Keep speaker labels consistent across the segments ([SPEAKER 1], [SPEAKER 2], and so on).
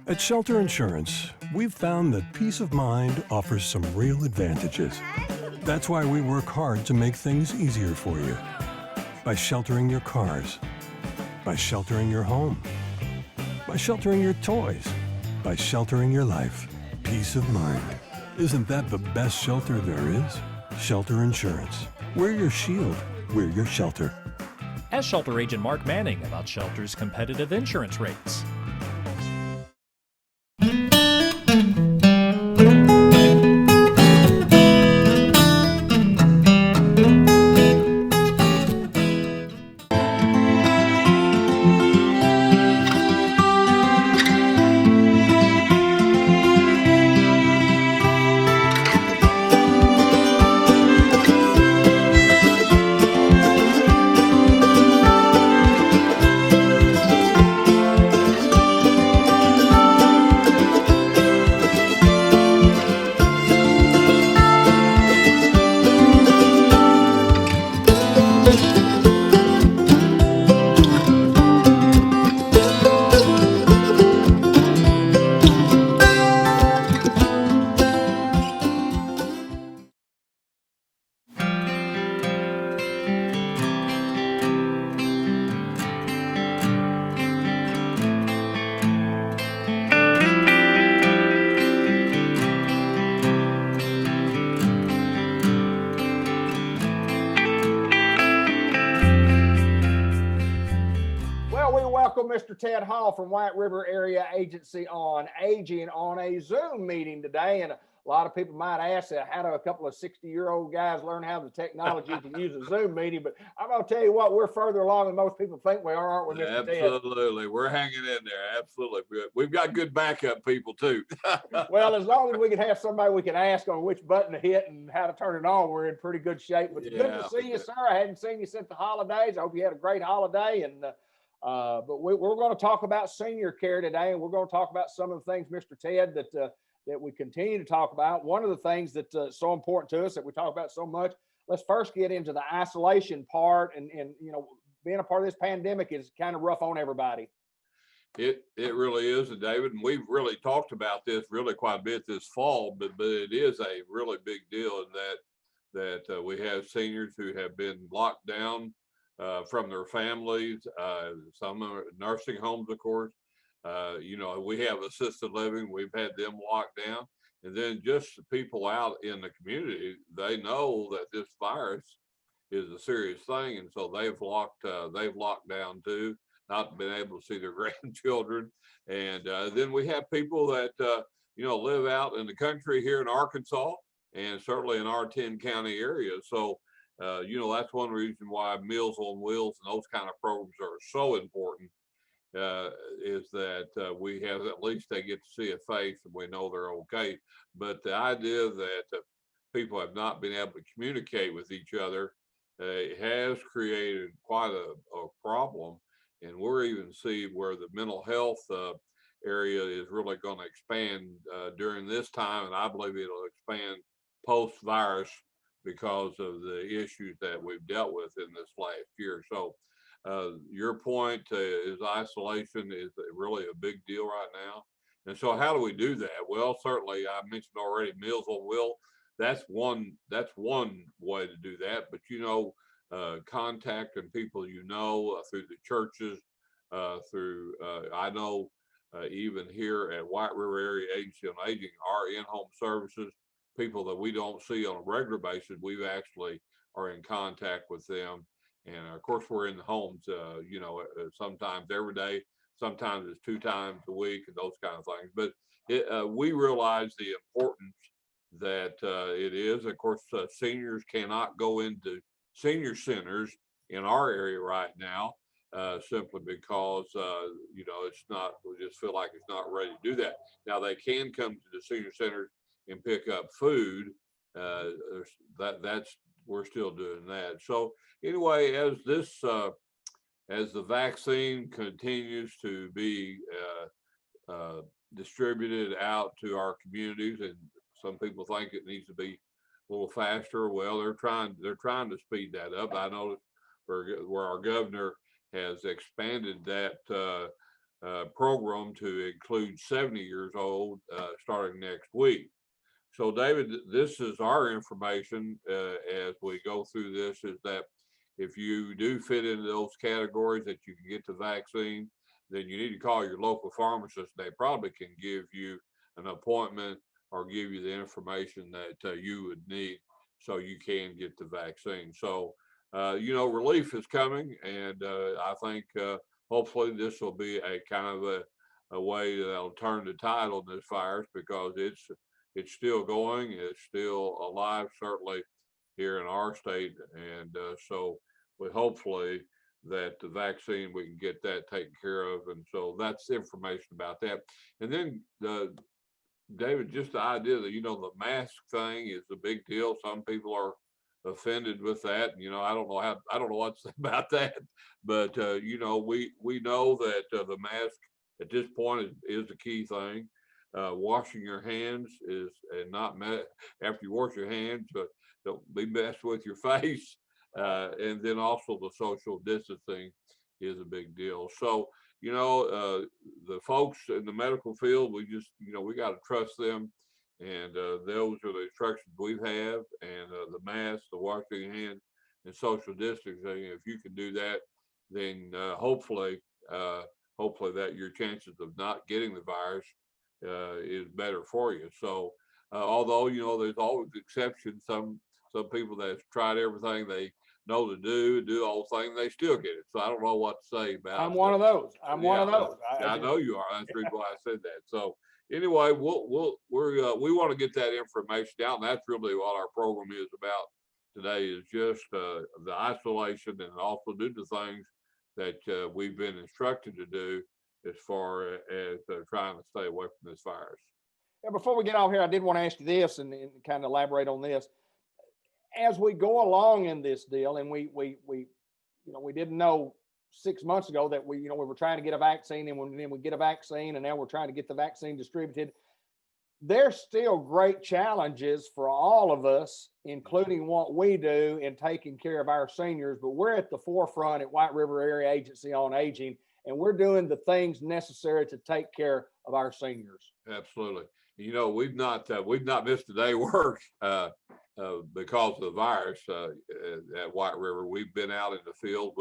[SPEAKER 1] At Shelter Insurance, we've found that peace of mind offers some real advantages. That's why we work hard to make things easier for you. By sheltering your cars, by sheltering your home, by sheltering your toys, by sheltering your life. Peace of mind. Isn't that the best shelter there is? Shelter Insurance. We're your shield. We're your shelter.
[SPEAKER 2] Ask Shelter Agent Mark Manning about Shelter's competitive insurance rates.
[SPEAKER 3] Mr. Ted Hall from White River Area Agency on Aging on a Zoom meeting today. And a lot of people might ask, how do a couple of 60-year-old guys learn how the technology to use a Zoom meeting? But I'm going to tell you what, we're further along than most people think we are, aren't we, Mr. Ted?
[SPEAKER 4] Absolutely. We're hanging in there. Absolutely. We've got good backup people, too.
[SPEAKER 3] Well, as long as we can have somebody we can ask on which button to hit and how to turn it on, we're in pretty good shape. But good to see you, sir. I hadn't seen you since the holidays. I hope you had a great holiday. And but we're going to talk about senior care today, and we're going to talk about some of the things, Mr. Ted, that we continue to talk about. One of the things that's so important to us that we talk about so much. Let's first get into the isolation part, and you know, being a part of this pandemic is kind of rough on everybody.
[SPEAKER 4] It really is, David, and we've really talked about this really quite a bit this fall, but it is a really big deal in that we have seniors who have been locked down from their families, some are nursing homes, of course. You know, we have assisted living, we've had them locked down. And then just the people out in the community, they know that this virus is a serious thing. And so they've locked down too, not been able to see their grandchildren. And then we have people that, you know, live out in the country here in Arkansas and certainly in our 10 county area. So you know, that's one reason why Meals on Wheels and those kind of programs are so important, is that we have, at least they get to see a face and we know they're okay. But the idea that people have not been able to communicate with each other has created quite a problem. And we're even seeing where the mental health area is really going to expand during this time. And I believe it'll expand post-virus because of the issues that we've dealt with in this last year. So your point is isolation is really a big deal right now. And so how do we do that? Well, certainly I mentioned already Meals on Wheels. That's one way to do that. But, you know, contacting people, you know, through the churches, I know even here at White River Area Agency on Aging, our in-home services, people that we don't see on a regular basis, we've actually are in contact with them. And of course, we're in the homes, you know, sometimes every day, sometimes it's 2 times a week and those kind of things. But we realize the importance that it is. Of course, seniors cannot go into senior centers in our area right now, simply because, you know, it's not, we just feel like it's not ready to do that. Now they can come to the senior centers and pick up food. That's we're still doing that. So anyway, as the vaccine continues to be distributed out to our communities, and some people think it needs to be a little faster. Well, they're trying to speed that up. I know where our governor has expanded that program to include 70 years old starting next week. So, David, this is our information as we go through this, is that if you do fit into those categories that you can get the vaccine, then you need to call your local pharmacist. They probably can give you an appointment or give you the information that you would need so you can get the vaccine. So, relief is coming, and I think hopefully this will be a kind of a way that'll turn the tide on this virus, because it's still going, it's still alive, certainly here in our state, and so we hopefully that the vaccine, we can get that taken care of, and so that's information about that. And then David, just the idea that the mask thing is a big deal. Some people are offended with that. I don't know what to say about that, but we know that the mask at this point is the key thing. Washing your hands is, and not after you wash your hands, but don't be messed with your face. And then also the social distancing is a big deal. So, the folks in the medical field, we just, we got to trust them. And those are the instructions we have, and the mask, the washing your hands, and social distancing. If you can do that, then hopefully that your chances of not getting the virus is better for you. So, although there's always exceptions, some people that have tried everything they know to do all the things, they still get it. So I don't know what to say about.
[SPEAKER 3] I'm one of those. I'm one of those.
[SPEAKER 4] I know you are. That's the reason why I said that. So anyway, we want to get that information out, and that's really what our program is about today. Is just the isolation, and also do the things that we've been instructed to do as far as trying to stay away from this virus.
[SPEAKER 3] Yeah, before we get off here, I did want to ask you this and kind of elaborate on this. As we go along in this deal, and we didn't know 6 months ago that we were trying to get a vaccine, and then we get a vaccine, and now we're trying to get the vaccine distributed. There's still great challenges for all of us, including what we do in taking care of our seniors. But we're at the forefront at White River Area Agency on Aging, and we're doing the things necessary to take care of our seniors.
[SPEAKER 4] Absolutely. We've not missed a day work because of the virus at White River. We've been out in the field.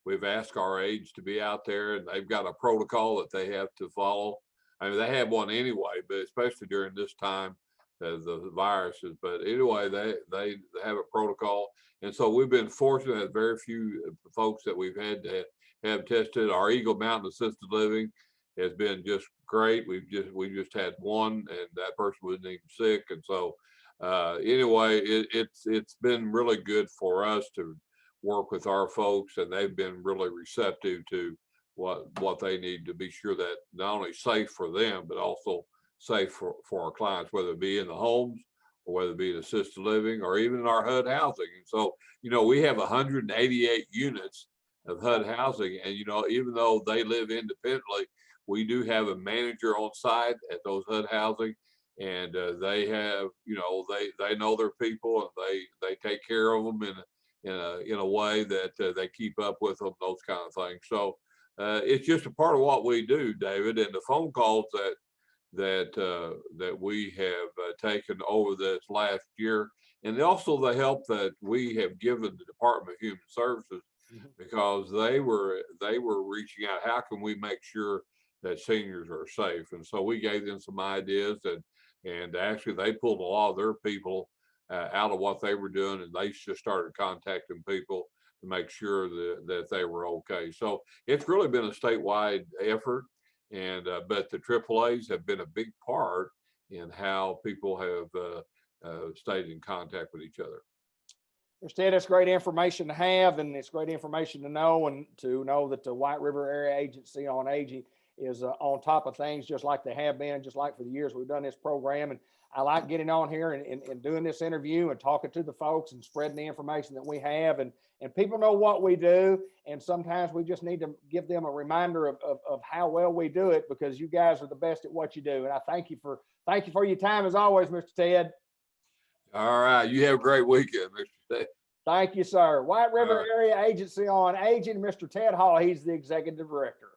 [SPEAKER 4] We've asked our aides to be out there, and they've got a protocol that they have to follow. I mean, they have one anyway, but especially during this time, the viruses. But anyway, they have a protocol, and so we've been fortunate that very few folks that we've had to have tested. Our Eagle Mountain Assisted Living has been just great. We just had one, and that person wasn't even sick, and so anyway, it's been really good for us to work with our folks, and they've been really receptive to what they need to be sure that not only safe for them, but also safe for our clients, whether it be in the homes or whether it be in assisted living or even in our HUD housing. And so, we have 188 units of HUD housing, and even though they live independently, we do have a manager on site at those HUD housing, and they have, they know their people, and they take care of them in a way that they keep up with them, those kind of things. So it's just a part of what we do, David. And the phone calls that we have taken over this last year, and also the help that we have given the Department of Human Services, because they were reaching out. How can we make sure that seniors are safe? And so we gave them some ideas, and actually they pulled a lot of their people out of what they were doing, and they just started contacting people to make sure that they were okay. So it's really been a statewide effort, and but the AAAs have been a big part in how people have stayed in contact with each other.
[SPEAKER 3] Instead, it's great information to have, and it's great information to know, and to know that the White River Area Agency on Aging is on top of things, just like they have been, just like for the years we've done this program. And I like getting on here and doing this interview and talking to the folks and spreading the information that we have. And people know what we do. And sometimes we just need to give them a reminder of how well we do it, because you guys are the best at what you do. And I thank you for your time as always, Mr. Ted.
[SPEAKER 4] All right. You have a great weekend, Mr. Ted.
[SPEAKER 3] Thank you, sir. White River Area Agency on Aging, Mr. Ted Hall. He's the executive director.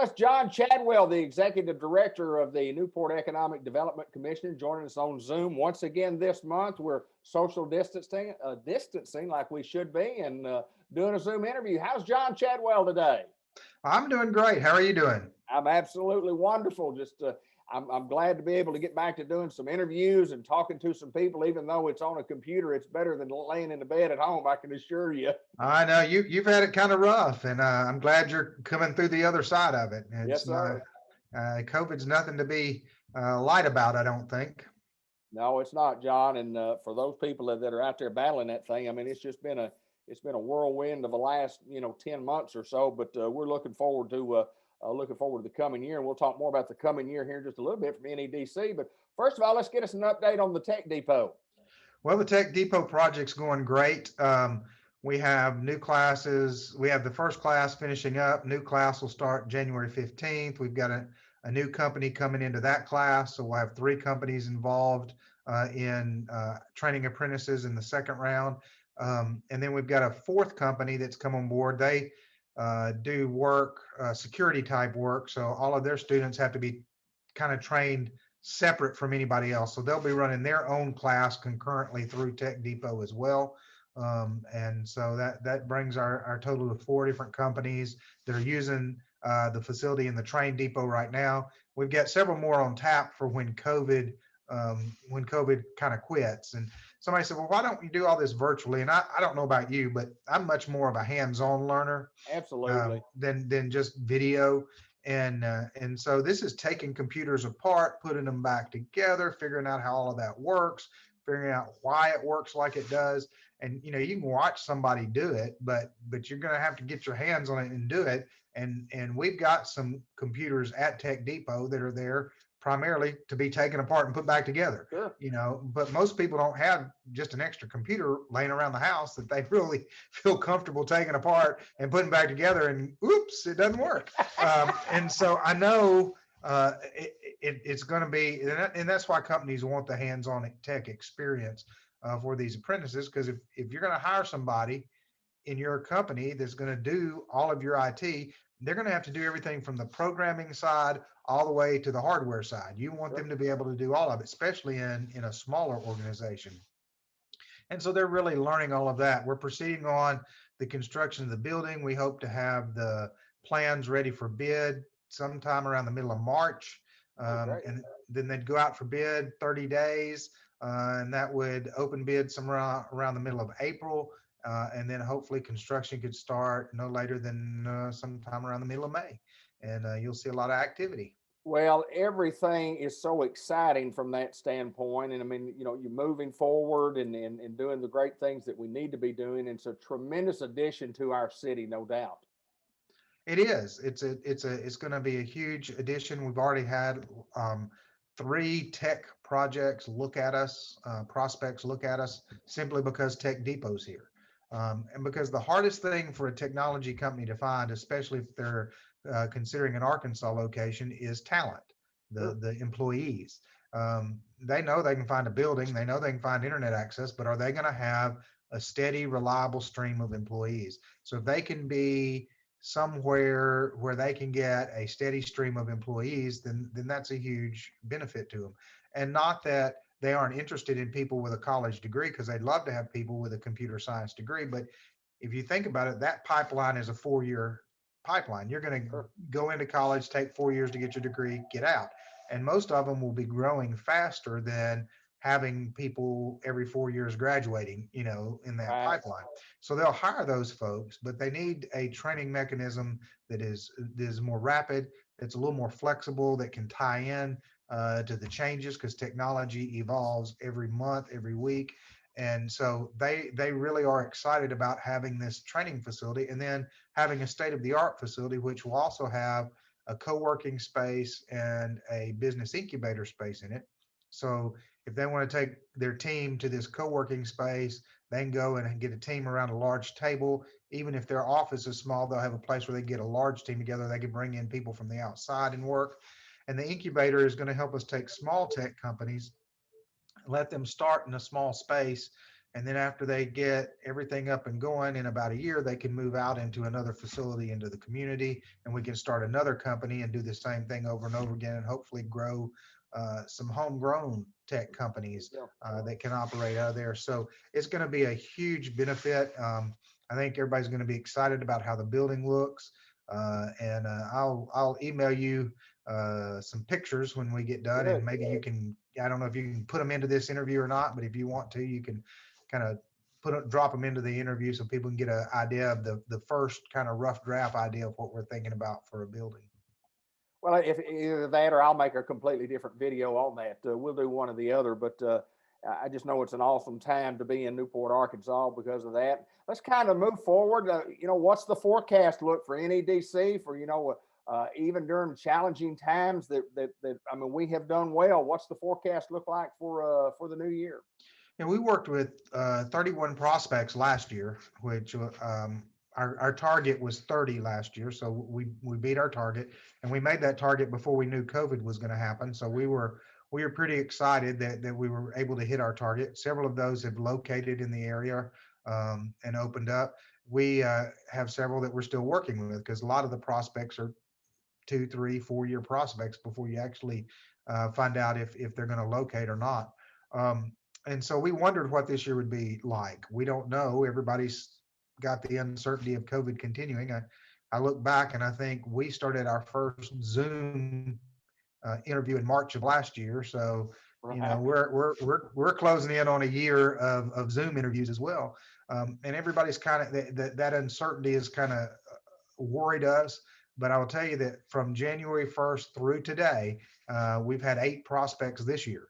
[SPEAKER 3] Well, it's John Chadwell, the Executive Director of the Newport Economic Development Commission, joining us on Zoom once again this month. We're social distancing like we should be, and doing a Zoom interview. How's John Chadwell today?
[SPEAKER 5] I'm doing great. How are you doing?
[SPEAKER 3] I'm absolutely wonderful. I'm glad to be able to get back to doing some interviews and talking to some people, even though it's on a computer. It's better than laying in the bed at home, I can assure you.
[SPEAKER 5] I know you've had it kind of rough, and I'm glad you're coming through the other side of it.
[SPEAKER 3] Yes, sir.
[SPEAKER 5] COVID's nothing to be light about, I don't think.
[SPEAKER 3] No, it's not, John. And for those people that are out there battling that thing, I mean, it's been a whirlwind of the last 10 months or so. But we're looking forward to the coming year, and we'll talk more about the coming year here in just a little bit from NEDC. But first of all, let's get us an update on the Tech Depot.
[SPEAKER 5] Well, the Tech Depot project's going great. We have new classes. We have the first class finishing up. New class will start January 15th. We've got a new company coming into that class. So we'll have 3 companies involved in training apprentices in the second round. And then we've got a 4th company that's come on board. They do work, security type work. So all of their students have to be kind of trained separate from anybody else. So they'll be running their own class concurrently through Tech Depot as well. And so that brings our total to 4 different companies that are using the facility in the train depot right now. We've got several more on tap for when COVID kind of quits. And somebody said, well, why don't you do all this virtually? And I don't know about you, but I'm much more of a hands-on learner.
[SPEAKER 3] Absolutely.
[SPEAKER 5] Than just video. And so this is taking computers apart, putting them back together, figuring out how all of that works, figuring out why it works like it does. And you can watch somebody do it, but you're going to have to get your hands on it and do it. And we've got some computers at Tech Depot that are there primarily to be taken apart and put back together.
[SPEAKER 3] Sure.
[SPEAKER 5] But most people don't have just an extra computer laying around the house that they really feel comfortable taking apart and putting back together, and oops, it doesn't work. And so I know it's going to be, and that's why companies want the hands-on tech experience for these apprentices, because if you're going to hire somebody in your company that's going to do all of your IT, they're going to have to do everything from the programming side all the way to the hardware side. You want them to be able to do all of it, especially in a smaller organization. And so they're really learning all of that. We're proceeding on the construction of the building. We hope to have the plans ready for bid sometime around the middle of March. And then they'd go out for bid 30 days. And that would open bid somewhere around the middle of April. And then hopefully construction could start no later than sometime around the middle of May. And you'll see a lot of activity.
[SPEAKER 3] Well, everything is so exciting from that standpoint. And I mean, you're moving forward and doing the great things that we need to be doing. It's a tremendous addition to our city, no doubt.
[SPEAKER 5] It is. It's going to be a huge addition. We've already had 3 tech projects look at us, prospects look at us, simply because Tech Depot's here. And because the hardest thing for a technology company to find, especially if they're considering an Arkansas location, is talent, the employees. They know they can find a building, they know they can find internet access, but are they going to have a steady, reliable stream of employees? So if they can be somewhere where they can get a steady stream of employees, then that's a huge benefit to them. And not that they aren't interested in people with a college degree, because they'd love to have people with a computer science degree. But if you think about it, that pipeline is a 4-year pipeline. You're going to go into college, take 4 years to get your degree, get out. And most of them will be growing faster than having people every 4 years graduating, in that pipeline. So they'll hire those folks, but they need a training mechanism that is more rapid, that's a little more flexible, that can tie in to the changes, because technology evolves every month, every week. And so they really are excited about having this training facility, and then having a state-of-the-art facility, which will also have a co-working space and a business incubator space in it. So if they want to take their team to this co-working space, they can go and get a team around a large table. Even if their office is small, they'll have a place where they get a large team together. They can bring in people from the outside and work. And the incubator is going to help us take small tech companies, let them start in a small space, And then after they get everything up and going in about a year, they can move out into another facility into the community, and we can start another company and do the same thing over and over again, and hopefully grow some homegrown tech companies that can operate out of there. So it's going to be a huge benefit. I think everybody's going to be excited about how the building looks. And I'll email you some pictures when we get done, and maybe you can, I don't know if you can put them into this interview or not, but if you want to, you can kind of drop them into the interview so people can get an idea of the first kind of rough draft idea of what we're thinking about for a building.
[SPEAKER 3] Well, if either that or I'll make a completely different video on that. We'll do one or the other, but I just know it's an awesome time to be in Newport, Arkansas because of that. Let's kind of move forward. What's the forecast look for NEDC for, even during challenging times that I mean, we have done well. What's the forecast look like for the new year?
[SPEAKER 5] And we worked with 31 prospects last year, which our target was 30 last year. So we beat our target, and we made that target before we knew COVID was going to happen. So we were pretty excited that we were able to hit our target. Several of those have located in the area and opened up. We have several that we're still working with, because a lot of the prospects are 2, 3, 4 year prospects before you actually find out if they're going to locate or not. And so we wondered what this year would be like. We don't know. Everybody's got the uncertainty of COVID continuing. I look back and I think we started our first Zoom interview in March of last year. So, we're closing in on a year of Zoom interviews as well. And everybody's kind of, that uncertainty has kind of worried us. But I will tell you that from January 1st through today, we've had 8 prospects this year.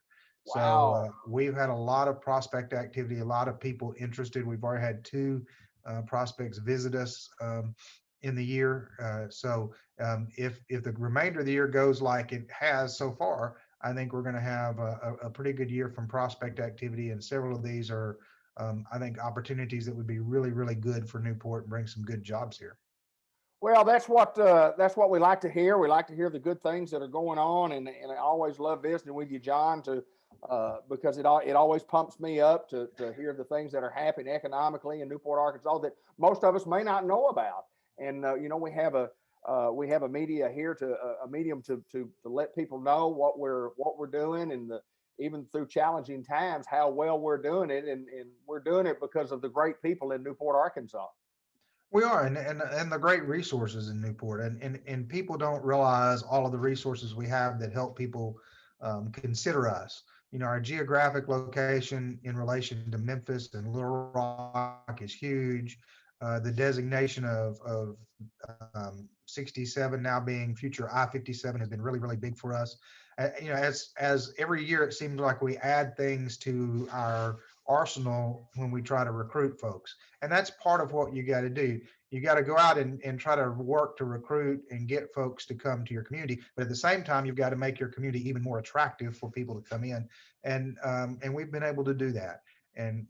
[SPEAKER 3] Wow.
[SPEAKER 5] So we've had a lot of prospect activity, a lot of people interested. We've already had 2 prospects visit us in the year. So if the remainder of the year goes like it has so far, I think we're going to have a pretty good year from prospect activity. And several of these are, I think, opportunities that would be really, really good for Newport and bring some good jobs here.
[SPEAKER 3] Well, that's what we like to hear. We like to hear the good things that are going on, and I always love visiting with you, John, because it always pumps me up to hear the things that are happening economically in Newport, Arkansas that most of us may not know about. And we have a media here a medium to let people know what we're doing, and even through challenging times how well we're doing it, and we're doing it because of the great people in Newport, Arkansas.
[SPEAKER 5] We are, and the great resources in Newport, and people don't realize all of the resources we have that help people consider us. Our geographic location in relation to Memphis and Little Rock is huge. The designation of 67 now being future I-57 has been really, really big for us. As every year, it seems like we add things to our arsenal when we try to recruit folks. And that's part of what you got to do. You got to go out and try to work to recruit and get folks to come to your community. But at the same time, you've got to make your community even more attractive for people to come in. And we've been able to do that. And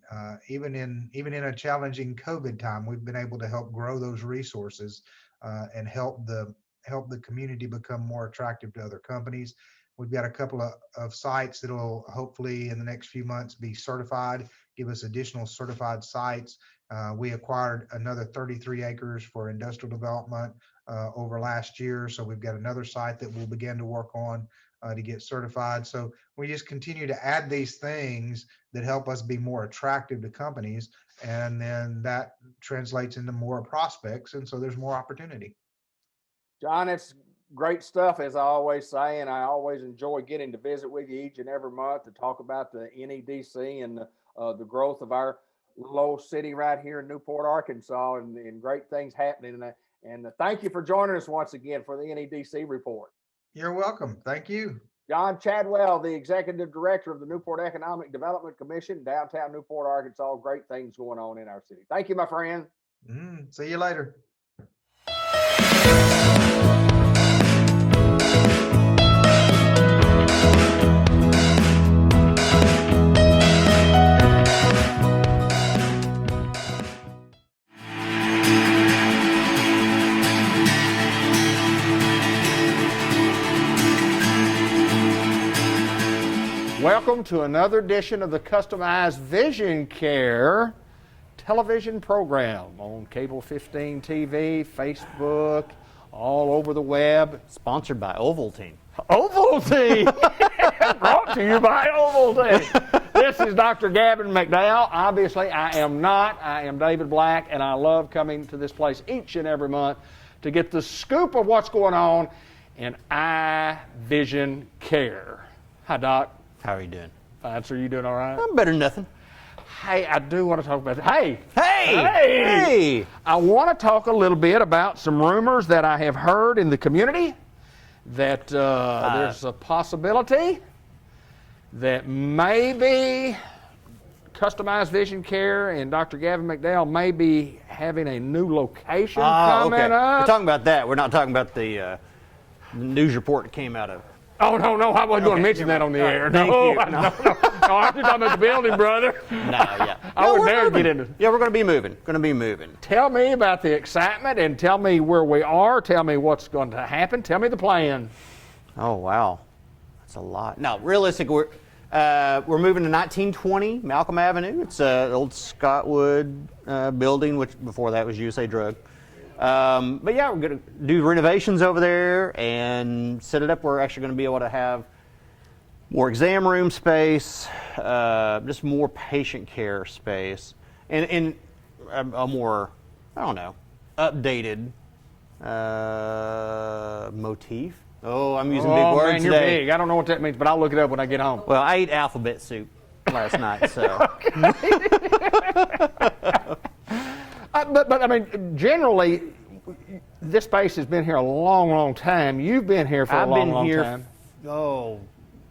[SPEAKER 5] even in a challenging COVID time, we've been able to help grow those resources and help the community become more attractive to other companies. We've got a couple of sites that will hopefully in the next few months be certified, give us additional certified sites. We acquired another 33 acres for industrial development over last year. So we've got another site that we'll begin to work on to get certified. So we just continue to add these things that help us be more attractive to companies. And then that translates into more prospects. And so there's more opportunity.
[SPEAKER 3] John, it's great stuff, as I always say, and I always enjoy getting to visit with you each and every month to talk about the NEDC and the growth of our little old city right here in Newport, Arkansas, and great things happening. And thank you for joining us once again for the NEDC report.
[SPEAKER 5] You're welcome. Thank you.
[SPEAKER 3] John Chadwell, the Executive Director of the Newport Economic Development Commission, downtown Newport, Arkansas. Great things going on in our city. Thank you, my friend.
[SPEAKER 5] See you later.
[SPEAKER 3] Welcome to another edition of the Customized Vision Care television program on Cable 15 TV, Facebook, all over the web.
[SPEAKER 6] Sponsored by Ovaltine.
[SPEAKER 3] Ovaltine! Brought to you by Ovaltine. This is Dr. Gavin McDowell. Obviously, I am not. I am David Black, and I love coming to this place each and every month to get the scoop of what's going on in eye vision care. Hi, Doc.
[SPEAKER 6] How are you doing?
[SPEAKER 3] Fine, sir. You doing all right?
[SPEAKER 6] I'm better than nothing.
[SPEAKER 3] Hey, I do want to talk about Hey!
[SPEAKER 6] Hey!
[SPEAKER 3] I want to talk a little bit about some rumors that I have heard in the community that there's a possibility that maybe Customized Vision Care and Dr. Gavin McDowell may be having a new location coming
[SPEAKER 6] okay.
[SPEAKER 3] up.
[SPEAKER 6] We're talking about that. We're not talking about the news report that came out of.
[SPEAKER 3] Oh, no, I wasn't going to mention that on the air.
[SPEAKER 6] Thank
[SPEAKER 3] No,
[SPEAKER 6] you.
[SPEAKER 3] no, I'm just talking about the building, brother.
[SPEAKER 6] No, yeah.
[SPEAKER 3] I would
[SPEAKER 6] we're
[SPEAKER 3] never
[SPEAKER 6] moving.
[SPEAKER 3] get into.
[SPEAKER 6] Yeah, we're going to be moving. Going to be moving.
[SPEAKER 3] Tell me about the excitement and tell me where we are. Tell me what's going to happen. Tell me the plan.
[SPEAKER 6] Oh, wow. That's a lot. No, realistic, we're moving to 1920 Malcolm Avenue. It's an old Scottwood building, which before that was USA Drug. But yeah, we're going to do renovations over there and set it up. We're actually going to be able to have more exam room space, just more patient care space, and a more, I don't know, updated motif. Oh, I'm using big words
[SPEAKER 3] man, you're
[SPEAKER 6] today.
[SPEAKER 3] big. I don't know what that means, but I'll look it up when I get home.
[SPEAKER 6] Well, I ate alphabet soup last night, so.
[SPEAKER 3] But I mean, generally, this space has been here a long, long time. You've been here for a long, long time.
[SPEAKER 6] Oh,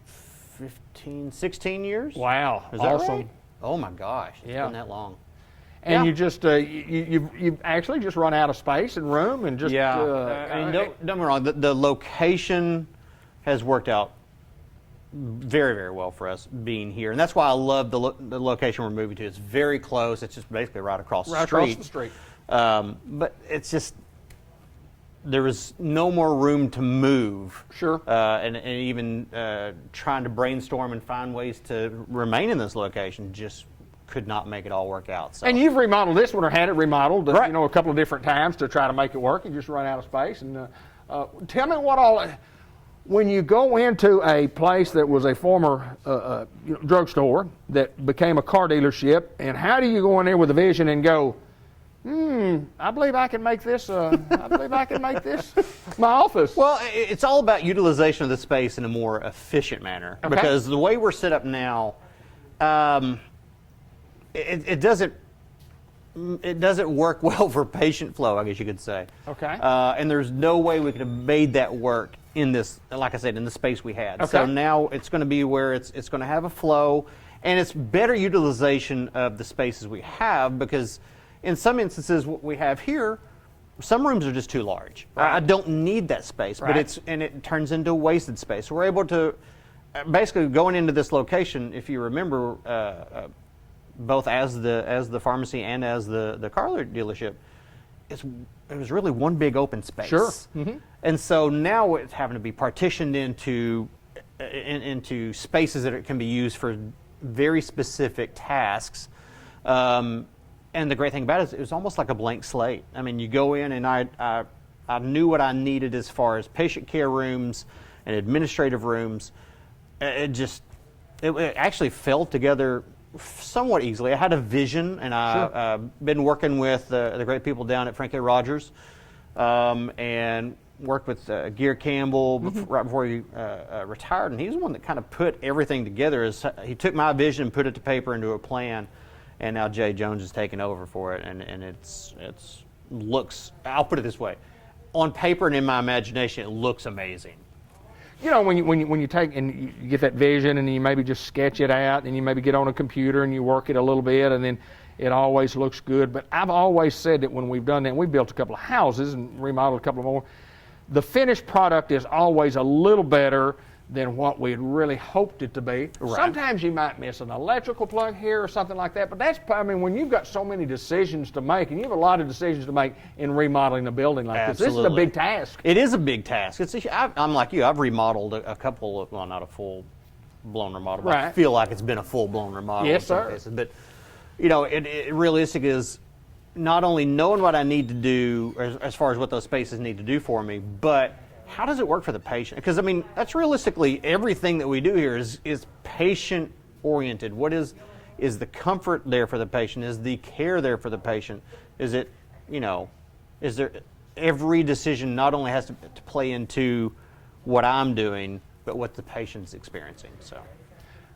[SPEAKER 6] 15, 16 years?
[SPEAKER 3] Wow,
[SPEAKER 6] Is that
[SPEAKER 3] awesome.
[SPEAKER 6] right? Oh my gosh, it's
[SPEAKER 3] Yeah.
[SPEAKER 6] been that long.
[SPEAKER 3] And
[SPEAKER 6] Yeah.
[SPEAKER 3] you just you've actually just run out of space and room and just
[SPEAKER 6] I mean, don't get me wrong. The location has worked out very, very well for us being here, and that's why I love the location we're moving to. It's very close. It's just basically right across the street.
[SPEAKER 3] across the street.
[SPEAKER 6] But it's just there was no more room to move.
[SPEAKER 3] Sure.
[SPEAKER 6] And even trying to brainstorm and find ways to remain in this location just could not make it all work out. So.
[SPEAKER 3] And you've remodeled this one or had it remodeled,
[SPEAKER 6] Right.
[SPEAKER 3] a couple of different times to try to make it work. You just run out of space. And tell me what all. When you go into a place that was a former drugstore that became a car dealership, and how do you go in there with a vision and go, I believe I can make this. I believe I can make this my office.
[SPEAKER 6] Well, it's all about utilization of the space in a more efficient manner.
[SPEAKER 3] Okay.
[SPEAKER 6] Because the way we're set up now, it doesn't work well for patient flow, I guess you could say.
[SPEAKER 3] Okay.
[SPEAKER 6] And there's no way we could have made that work in this, like I said, in the space we had.
[SPEAKER 3] Okay.
[SPEAKER 6] So now it's going to be where it's going to have a flow, and it's better utilization of the spaces we have, because in some instances what we have here, some rooms are just too large.
[SPEAKER 3] Right.
[SPEAKER 6] I don't need that space,
[SPEAKER 3] Right.
[SPEAKER 6] but it turns into wasted space. So we're able to basically, going into this location, if you remember, both as the pharmacy and as the car dealership, it was really one big open space.
[SPEAKER 3] Sure. Mm-hmm.
[SPEAKER 6] And so now it's having to be partitioned into spaces that can be used for very specific tasks. And the great thing about it is it was almost like a blank slate. I mean, you go in and I knew what I needed as far as patient care rooms and administrative rooms. It actually fell together somewhat easily. I had a vision, and I've been working with the great people down at Frank A. Rogers, and worked with Gear Campbell right before he retired, and he's the one that kind of put everything together. He took my vision and put it to paper into a plan, and now Jay Jones is taking over for it, and it's looks. I'll put it this way: on paper and in my imagination, it looks amazing.
[SPEAKER 3] You know, when you take and you get that vision and you maybe just sketch it out and you maybe get on a computer and you work it a little bit and then it always looks good. But I've always said that when we've done that, and we built a couple of houses and remodeled a couple more, the finished product is always a little better than what we had really hoped it to be.
[SPEAKER 6] Right.
[SPEAKER 3] Sometimes you might miss an electrical plug here or something like that, but when you've got so many decisions to make, and you have a lot of decisions to make in remodeling a building like this is a big task.
[SPEAKER 6] It is a big task. I'm like you. I've remodeled a couple of, well, not a full blown remodel. But I
[SPEAKER 3] Right.
[SPEAKER 6] feel like it's been a full-blown remodel.
[SPEAKER 3] Yes,
[SPEAKER 6] in some
[SPEAKER 3] sir.
[SPEAKER 6] cases. But, you know, it realistic is not only knowing what I need to do as far as what those spaces need to do for me, but how does it work for the patient? Because, I mean, that's realistically everything that we do here is patient-oriented. What is the comfort there for the patient? Is the care there for the patient? Is it, you know, is there every decision not only has to play into what I'm doing, but what the patient's experiencing. So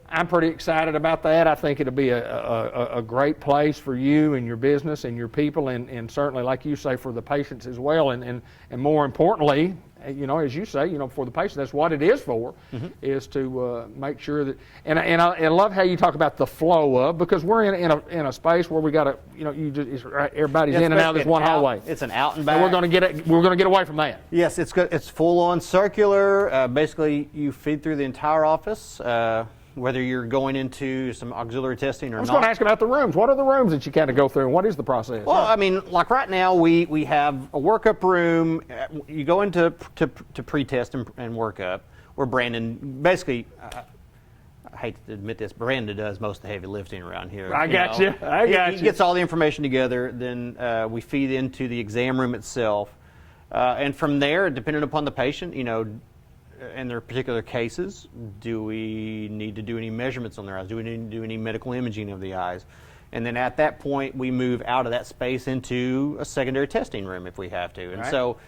[SPEAKER 3] I'm pretty excited about that. I think it'll be a great place for you and your business and your people, and certainly, like you say, for the patients as well. And more importantly, you know, as you say, you know, for the patient, that's what it is for, is to make sure that. And I love how you talk about the flow of, because we're in a space where we got to, you know, everybody's in and out of this one hallway.
[SPEAKER 6] It's an out and back.
[SPEAKER 3] And we're going to get away from that.
[SPEAKER 6] Yes, it's good. It's full on circular. Basically, you feed through the entire office. Whether you're going into some auxiliary testing or not.
[SPEAKER 3] I was going to ask about the rooms. What are the rooms that you kind of go through, and what is the process?
[SPEAKER 6] Well, I mean, like right now, we have a workup room. You go into to pre-test and workup, where Brandon, basically, I hate to admit this, Brandon does most of the heavy lifting around here.
[SPEAKER 3] I got you.
[SPEAKER 6] He gets all the information together. Then we feed into the exam room itself. And from there, depending upon the patient, you know, in their particular cases, do we need to do any measurements on their eyes? Do we need to do any medical imaging of the eyes? And then at that point, we move out of that space into a secondary testing room if we have to. And so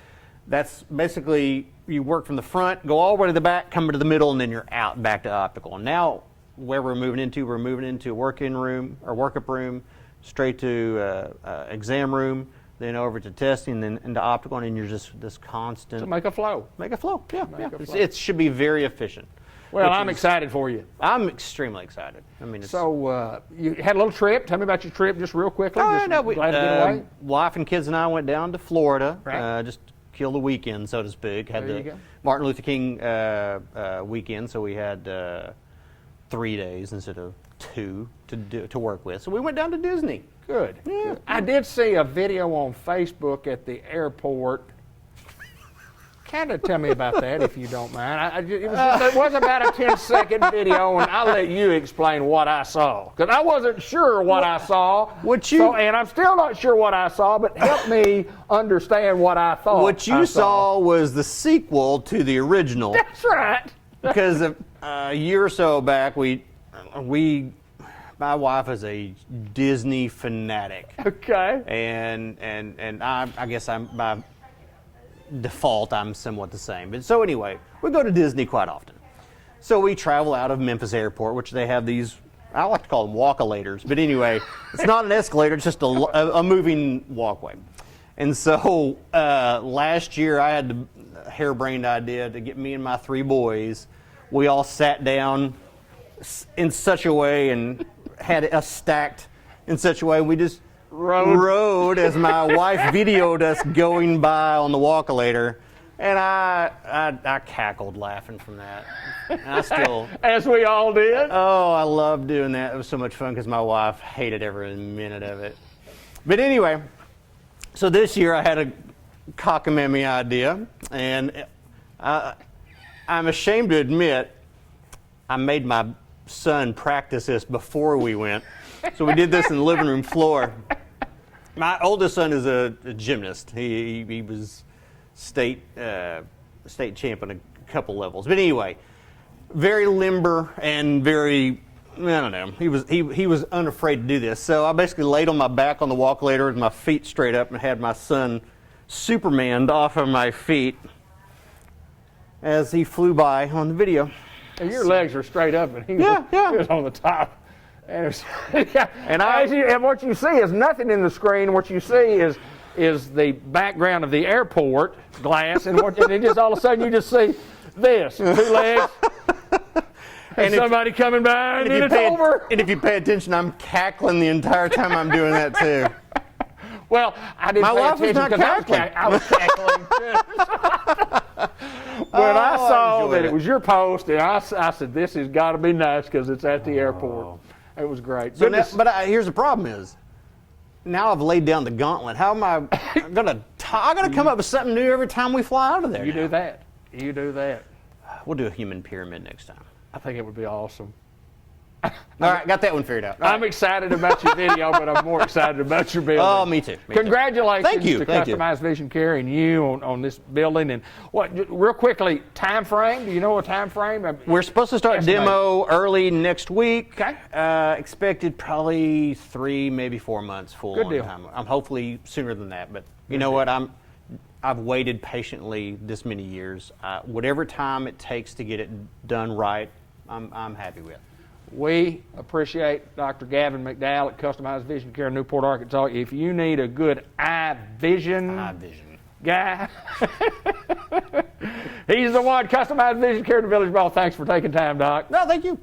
[SPEAKER 6] that's basically, you work from the front, go all the way to the back, come to the middle, and then you're out back to optical. And now, where we're moving into a work-in room or workup room, straight to exam room, then over to testing, then into optical, and you're just this constant.
[SPEAKER 3] To make a flow.
[SPEAKER 6] Make a flow, yeah.
[SPEAKER 3] a flow.
[SPEAKER 6] It should be very efficient.
[SPEAKER 3] Well, I'm excited for you.
[SPEAKER 6] I'm extremely excited. I mean, it's,
[SPEAKER 3] So you had a little trip. Tell me about your trip just real quickly. Just glad to get away.
[SPEAKER 6] Wife and kids and I went down to Florida,
[SPEAKER 3] Right.
[SPEAKER 6] just kill the weekend, so to speak. Had
[SPEAKER 3] There you
[SPEAKER 6] the
[SPEAKER 3] go.
[SPEAKER 6] Martin Luther King weekend, so we had 3 days instead of 2 to work with. So we went down to Disney.
[SPEAKER 3] Good. Good. I did see a video on Facebook at the airport. Kind of tell me about that, if you don't mind. It was about a 10-second video, and I'll let you explain what I saw, because I wasn't sure what I saw. And I'm still not sure what I saw, but help me understand what I thought.
[SPEAKER 6] What you saw was the sequel to the original.
[SPEAKER 3] That's right.
[SPEAKER 6] Because a year or so back, my wife is a Disney fanatic.
[SPEAKER 3] Okay.
[SPEAKER 6] And I guess by default, I'm somewhat the same. But so anyway, we go to Disney quite often. So we travel out of Memphis Airport, which they have these, I like to call them walk-elators. But anyway, it's not an escalator, it's just a moving walkway. And so last year, I had the harebrained idea to get me and my 3 boys. We all sat down in such a way and had us stacked in such a way. We just rode as my wife videoed us going by on the walk-elator. And I cackled laughing from that. And I still...
[SPEAKER 3] As we all did.
[SPEAKER 6] Oh, I love doing that. It was so much fun because my wife hated every minute of it. But anyway, so this year I had a cockamamie idea, and I'm ashamed to admit I made my son practice this before we went. So we did this in the living room floor. My oldest son is a gymnast. He was state champ on a couple levels. But anyway, very limber and very, I don't know, he was unafraid to do this. So I basically laid on my back on the walk-later with my feet straight up and had my son Superman'd off of my feet as he flew by on the video.
[SPEAKER 3] And your legs are straight up, and he was on the top. And, and what you see is nothing in the screen. What you see is the background of the airport glass, and then just all of a sudden you just see this 2 legs, and somebody coming by, and then it's over.
[SPEAKER 6] And if you pay attention, I'm cackling the entire time I'm doing that too.
[SPEAKER 3] Well, I didn't pay attention because I was cackling too. When I saw that it was your post, and I said, this has got to be nice because it's at the airport. It was great.
[SPEAKER 6] So here's the problem is, now I've laid down the gauntlet. How am I going to I got to come up with something new every time we fly out of there.
[SPEAKER 3] You do that. You do that.
[SPEAKER 6] We'll do a human pyramid next time.
[SPEAKER 3] I think it would be awesome.
[SPEAKER 6] All right, got that one figured out.
[SPEAKER 3] I'm excited about your video, but I'm more excited about your building.
[SPEAKER 6] Oh, me too.
[SPEAKER 3] Congratulations
[SPEAKER 6] Thank you.
[SPEAKER 3] to
[SPEAKER 6] Thank you.
[SPEAKER 3] Customized Vision Care and you on this building. And what, real quickly, time frame? Do you know a time frame?
[SPEAKER 6] We're supposed to start
[SPEAKER 3] Estimate.
[SPEAKER 6] demo early next week.
[SPEAKER 3] Okay.
[SPEAKER 6] Expected probably 3, maybe 4 months full
[SPEAKER 3] Good
[SPEAKER 6] on
[SPEAKER 3] deal.
[SPEAKER 6] time. I'm hopefully sooner than that, but you know what? I've waited patiently this many years. Whatever time it takes to get it done right, I'm happy with.
[SPEAKER 3] We appreciate Dr. Gavin McDowell at Customized Vision Care in Newport, Arkansas. If you need a good eye vision guy, he's the one. Customized Vision Care in the Village Mall. Thanks for taking time, Doc.
[SPEAKER 6] No, thank you.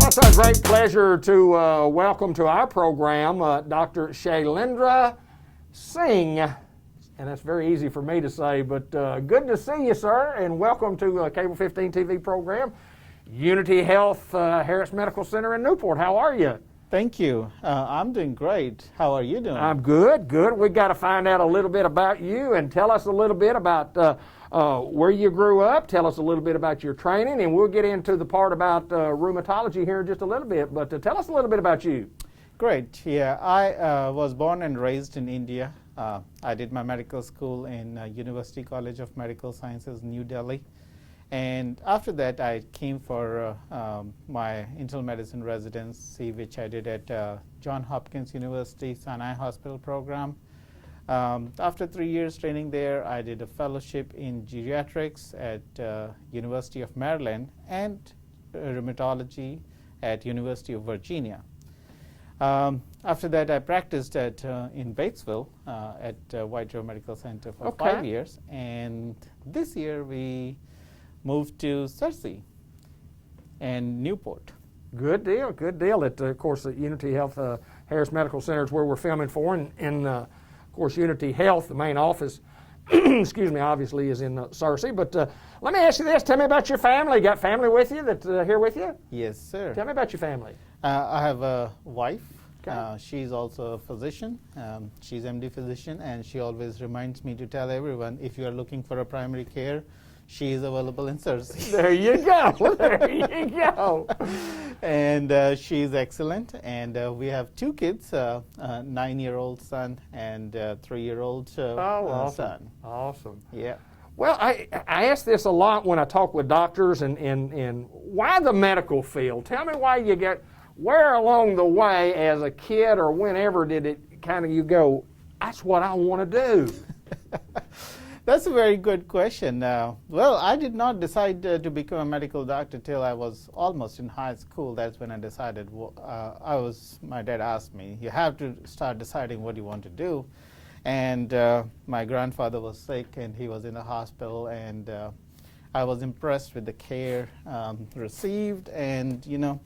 [SPEAKER 3] It's a great pleasure to welcome to our program Dr. Shailendra Singh. And that's very easy for me to say, but good to see you, sir, and welcome to Cable 15 TV program, Unity Health Harris Medical Center in Newport. How are you?
[SPEAKER 7] Thank you. I'm doing great. How are you doing?
[SPEAKER 3] I'm good, good. We've got to find out a little bit about you and tell us a little bit about where you grew up. Tell us a little bit about your training, and we'll get into the part about rheumatology here in just a little bit. But tell us a little bit about you.
[SPEAKER 7] Great. Yeah, I was born and raised in India. I did my medical school in University College of Medical Sciences, New Delhi. And after that, I came for my internal medicine residency, which I did at Johns Hopkins University Sinai Hospital program. After 3 years training there, I did a fellowship in geriatrics at University of Maryland and rheumatology at University of Virginia. After that, I practiced in Batesville at White River Medical Center for 5 years. And this year, we moved to Searcy and Newport.
[SPEAKER 3] Good deal, good deal. At, of course, at Unity Health Harris Medical Center is where we're filming for. And of course, Unity Health, the main office, excuse me, obviously is in Searcy. But let me ask you this. Tell me about your family. You got family with you that's here with you?
[SPEAKER 7] Yes, sir.
[SPEAKER 3] Tell me about your family.
[SPEAKER 7] I have a wife.
[SPEAKER 3] Okay.
[SPEAKER 7] She's also a physician. She's MD physician, and she always reminds me to tell everyone, if you are looking for a primary care, she is available in Searcy.
[SPEAKER 3] There you go. There you go.
[SPEAKER 7] And she's excellent. And we have 2 kids, a 9-year-old son and a 3-year-old
[SPEAKER 3] awesome.
[SPEAKER 7] son.
[SPEAKER 3] Awesome.
[SPEAKER 7] Yeah.
[SPEAKER 3] Well, I ask this a lot when I talk with doctors, and why the medical field? Tell me why you get, where along the way as a kid or whenever did it kind of you go, that's what I want to do?
[SPEAKER 7] That's a very good question. Well, I did not decide to become a medical doctor till I was almost in high school. That's when I decided. My dad asked me, you have to start deciding what you want to do. And my grandfather was sick and he was in the hospital, and I was impressed with the care received. And, you know,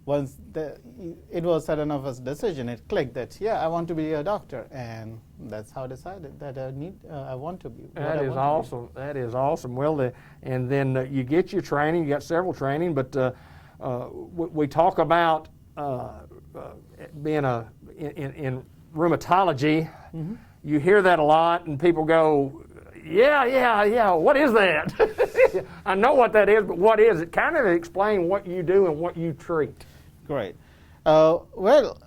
[SPEAKER 7] once it was sudden of a decision, it clicked that, yeah, I want to be a doctor. And that's how I decided that I want to be.
[SPEAKER 3] That is awesome. That is awesome. Well, and then you get your training. You got several training, but we talk about being in rheumatology. Mm-hmm. You hear that a lot, and people go, yeah, what is that? I know what that is, but what is it? Kind of explain what you do and what you treat.
[SPEAKER 7] Great. Well,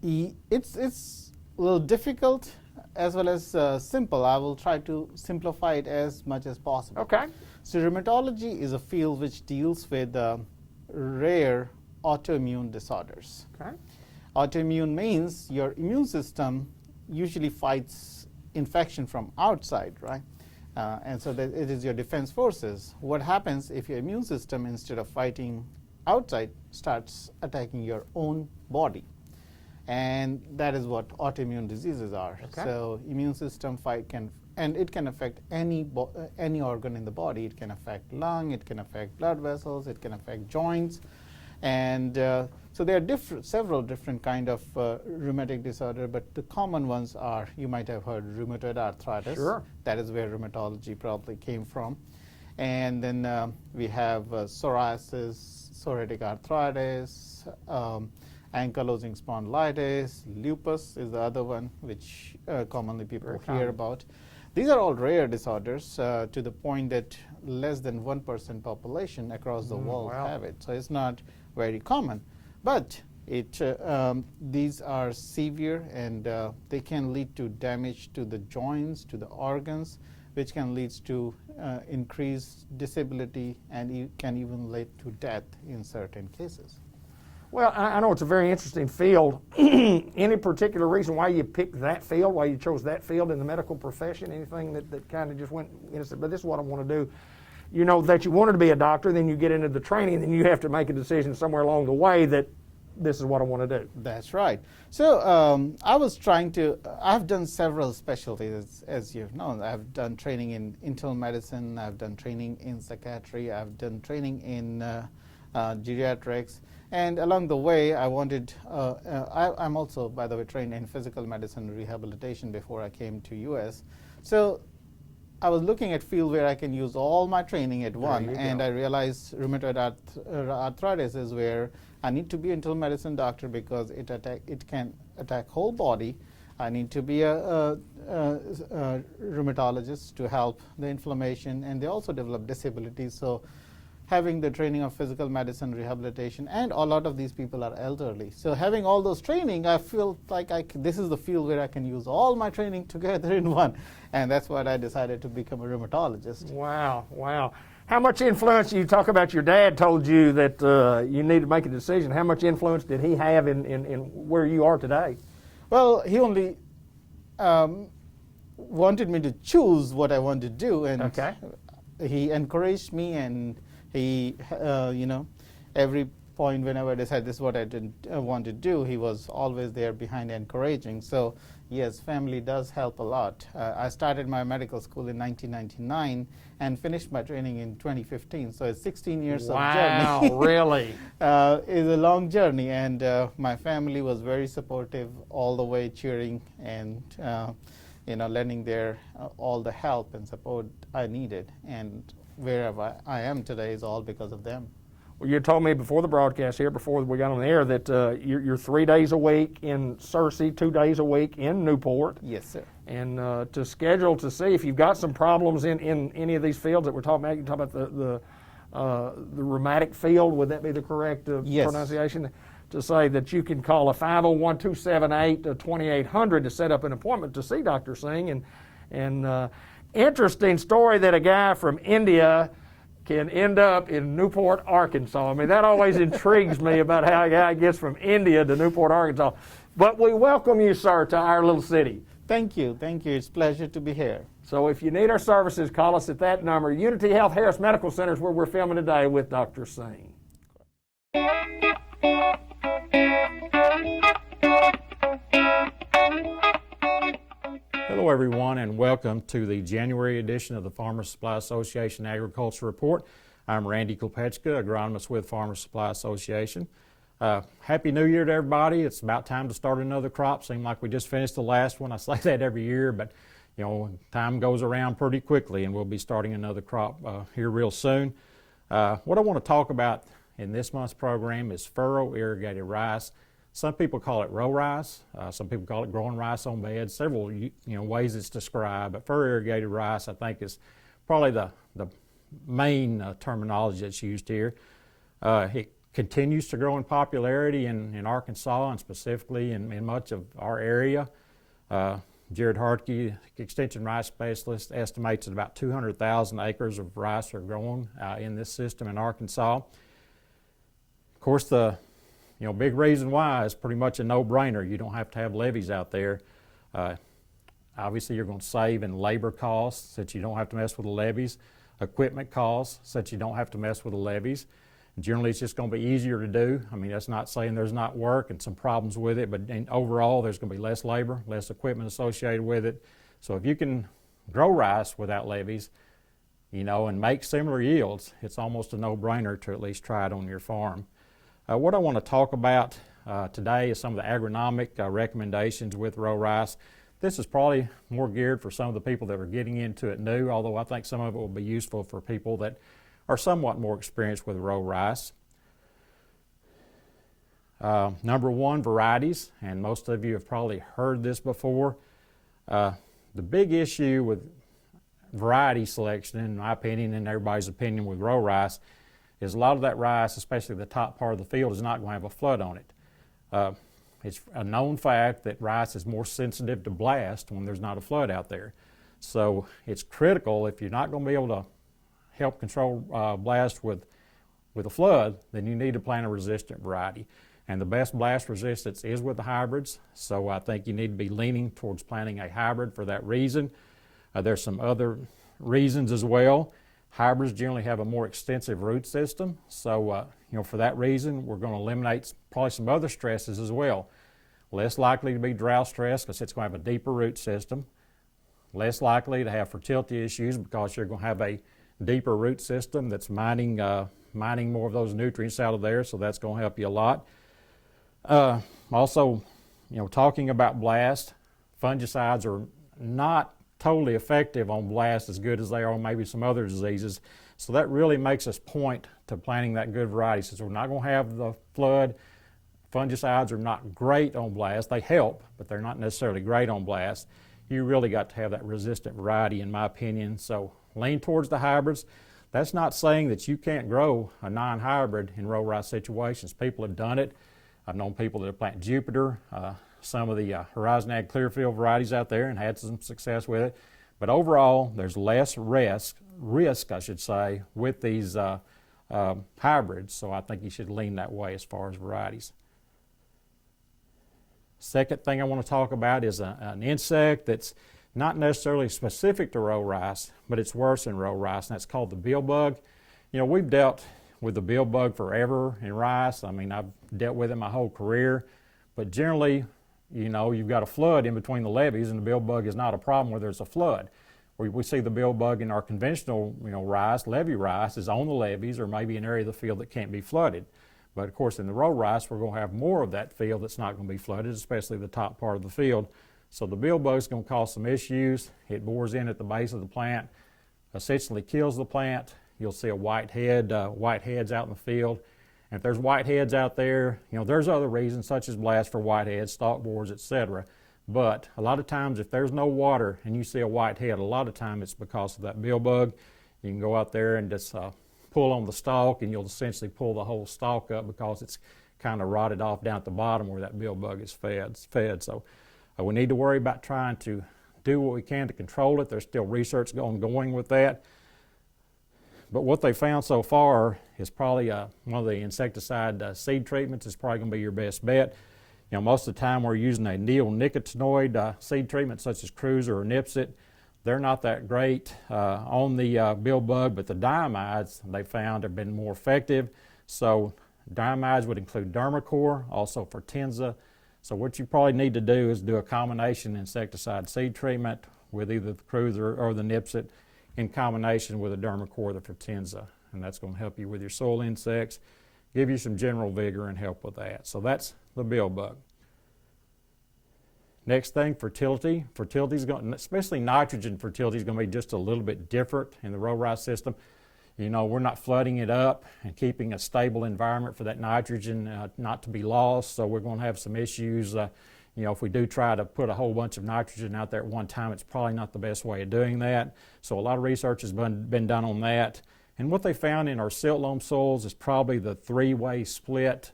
[SPEAKER 7] it's a little difficult as well as simple. I will try to simplify it as much as possible.
[SPEAKER 3] Okay.
[SPEAKER 7] So rheumatology is a field which deals with rare autoimmune disorders.
[SPEAKER 3] Okay.
[SPEAKER 7] Autoimmune means your immune system usually fights infection from outside, right? And so that it is your defense forces. What happens if your immune system, instead of fighting outside, starts attacking your own body? And that is what autoimmune diseases are.
[SPEAKER 3] Okay.
[SPEAKER 7] So immune system it can affect any organ in the body. It can affect lung, it can affect blood vessels, it can affect joints. And so there are several different kind of rheumatic disorder, but the common ones are, you might have heard rheumatoid arthritis.
[SPEAKER 3] Sure.
[SPEAKER 7] That is where rheumatology probably came from. And then we have psoriasis, psoriatic arthritis, ankylosing spondylitis, lupus is the other one, which commonly people hear about. These are all rare disorders to the point that less than 1% population across the world have it. So it's not very common. But these are severe, and they can lead to damage to the joints, to the organs, which can lead to increased disability, and can even lead to death in certain cases.
[SPEAKER 3] Well, I know it's a very interesting field. Any particular reason why you picked that field, why you chose that field in the medical profession? Anything that kind of just went, said, but this is what I want to do? You know that you wanted to be a doctor, then you get into the training, and then you have to make a decision somewhere along the way that this is what I want to do.
[SPEAKER 7] That's right. So I was trying to, I've done several specialties, as you know. I've done training in internal medicine, I've done training in psychiatry, I've done training in geriatrics. And along the way, I wanted, I'm also, by the way, trained in physical medicine rehabilitation before I came to US. So I was looking at field where I can use all my training at one, and I realized rheumatoid arthritis is where I need to be an internal medicine doctor because it can attack whole body. I need to be a rheumatologist to help the inflammation, and they also develop disabilities. So having the training of physical medicine rehabilitation, and a lot of these people are elderly. So having all those training, I feel like this is the field where I can use all my training together in one. And that's why I decided to become a rheumatologist.
[SPEAKER 3] Wow, wow. How much influence, you talk about your dad told you that you need to make a decision. How much influence did he have in where you are today?
[SPEAKER 7] Well, he only wanted me to choose what I wanted to do. And he encouraged me, and he, every point whenever I decided this is what I want to do, he was always there behind encouraging. So yes, family does help a lot. I started my medical school in 1999 and finished my training in 2015. So it's 16 years of journey.
[SPEAKER 3] Wow, really?
[SPEAKER 7] It's a long journey, and my family was very supportive all the way, cheering and lending their all the help and support I needed. And wherever I am today is all because of them.
[SPEAKER 3] Well, you told me before the broadcast here, before we got on the air, that you're 3 days a week in Searcy, 2 days a week in Newport.
[SPEAKER 7] Yes, sir.
[SPEAKER 3] And to schedule to see if you've got some problems in any of these fields that we're talking about. You talk about the rheumatic field. Would that be the correct pronunciation? To say that you can call a 501-278-2800 to set up an appointment to see Dr. Singh. And interesting story that a guy from India can end up in Newport, Arkansas. I mean, that always intrigues me about how a guy gets from India to Newport, Arkansas. But we welcome you, sir, to our little city.
[SPEAKER 7] Thank you. Thank you. It's a pleasure to be here.
[SPEAKER 3] So if you need our services, call us at that number. Unity Health Harris Medical Center is where we're filming today with Dr. Singh.
[SPEAKER 2] Hello, everyone, and welcome to the January edition of the Farmers Supply Association Agriculture Report. I'm Randy Kopechka, agronomist with Farmers Supply Association. Happy New Year to everybody. It's about time to start another crop. Seems like we just finished the last one. I say that every year, but time goes around pretty quickly, and we'll be starting another crop here real soon. What I want to talk about in this month's program is furrow irrigated rice. Some people call it row rice. Some people call it growing rice on beds. Several ways it's described, but furrow irrigated rice I think is probably the main terminology that's used here. It continues to grow in popularity in Arkansas, and specifically in much of our area. Jared Hartke, Extension Rice Specialist, estimates that about 200,000 acres of rice are grown in this system in Arkansas. Of course, the big reason why is pretty much a no-brainer. You don't have to have levees out there. Obviously, you're going to save in labor costs since you don't have to mess with the levees, equipment costs since you don't have to mess with the levees. Generally, it's just going to be easier to do. I mean, that's not saying there's not work and some problems with it, but overall, there's going to be less labor, less equipment associated with it. So if you can grow rice without levees, and make similar yields, it's almost a no-brainer to at least try it on your farm. What I want to talk about today is some of the agronomic recommendations with row rice. This is probably more geared for some of the people that are getting into it new, although I think some of it will be useful for people that are somewhat more experienced with row rice. Number one, varieties, and most of you have probably heard this before. The big issue with variety selection, in my opinion and everybody's opinion with row rice, is a lot of that rice, especially the top part of the field, is not going to have a flood on it. It's a known fact that rice is more sensitive to blast when there's not a flood out there. So it's critical, if you're not going to be able to help control blast with a flood, then you need to plant a resistant variety. And the best blast resistance is with the hybrids, so I think you need to be leaning towards planting a hybrid for that reason. There's some other reasons as well. Hybrids generally have a more extensive root system, so for that reason, we're going to eliminate probably some other stresses as well. Less likely to be drought stress because it's going to have a deeper root system. Less likely to have fertility issues because you're going to have a deeper root system that's mining more of those nutrients out of there, so that's going to help you a lot. Also, talking about blast, fungicides are not totally effective on blast as good as they are on maybe some other diseases. So that really makes us point to planting that good variety. Since we're not going to have the flood, fungicides are not great on blast. They help, but they're not necessarily great on blast. You really got to have that resistant variety, in my opinion. So lean towards the hybrids. That's not saying that you can't grow a non-hybrid in row rice situations. People have done it. I've known people that have planted Jupiter, some of the Horizon Ag Clearfield varieties out there, and had some success with it. But overall, there's less risk, I should say, with these hybrids. So I think you should lean that way as far as varieties. Second thing I want to talk about is an insect that's not necessarily specific to row rice, but it's worse than row rice, and that's called the bill bug. We've dealt with the bill bug forever in rice. I mean, I've dealt with it my whole career, but generally, you've got a flood in between the levees, and the bill bug is not a problem where there's a flood. We see the bill bug in our conventional, rice, levee rice, is on the levees or maybe an area of the field that can't be flooded. But of course, in the row rice, we're going to have more of that field that's not going to be flooded, especially the top part of the field. So the bill bug is going to cause some issues. It bores in at the base of the plant, essentially kills the plant. You'll see a white heads out in the field. And if there's white heads out there, there's other reasons such as blast for white heads, stalk borers, etc. But a lot of times if there's no water and you see a white head, a lot of time it's because of that bill bug. You can go out there and just pull on the stalk, and you'll essentially pull the whole stalk up because it's kind of rotted off down at the bottom where that bill bug is fed. So we need to worry about trying to do what we can to control it. There's still research ongoing with that. But what they found so far is probably one of the insecticide seed treatments is probably going to be your best bet. Most of the time we're using a neonicotinoid seed treatment such as Cruiser or Nipsit. They're not that great on the bill bug, but the diamides they found have been more effective. So diamides would include Dermacor, also Fortenza. So what you probably need to do is do a combination insecticide seed treatment with either the Cruiser or the Nipsit in combination with a Dermacor or the Fortenza. And that's going to help you with your soil insects, give you some general vigor and help with that. So that's the bill bug. Next thing, fertility. Fertility is going, especially nitrogen fertility, is going to be just a little bit different in the row rice system. We're not flooding it up and keeping a stable environment for that nitrogen not to be lost. So we're going to have some issues. If we do try to put a whole bunch of nitrogen out there at one time, it's probably not the best way of doing that. So a lot of research has been done on that. And what they found in our silt loam soils is probably the three-way split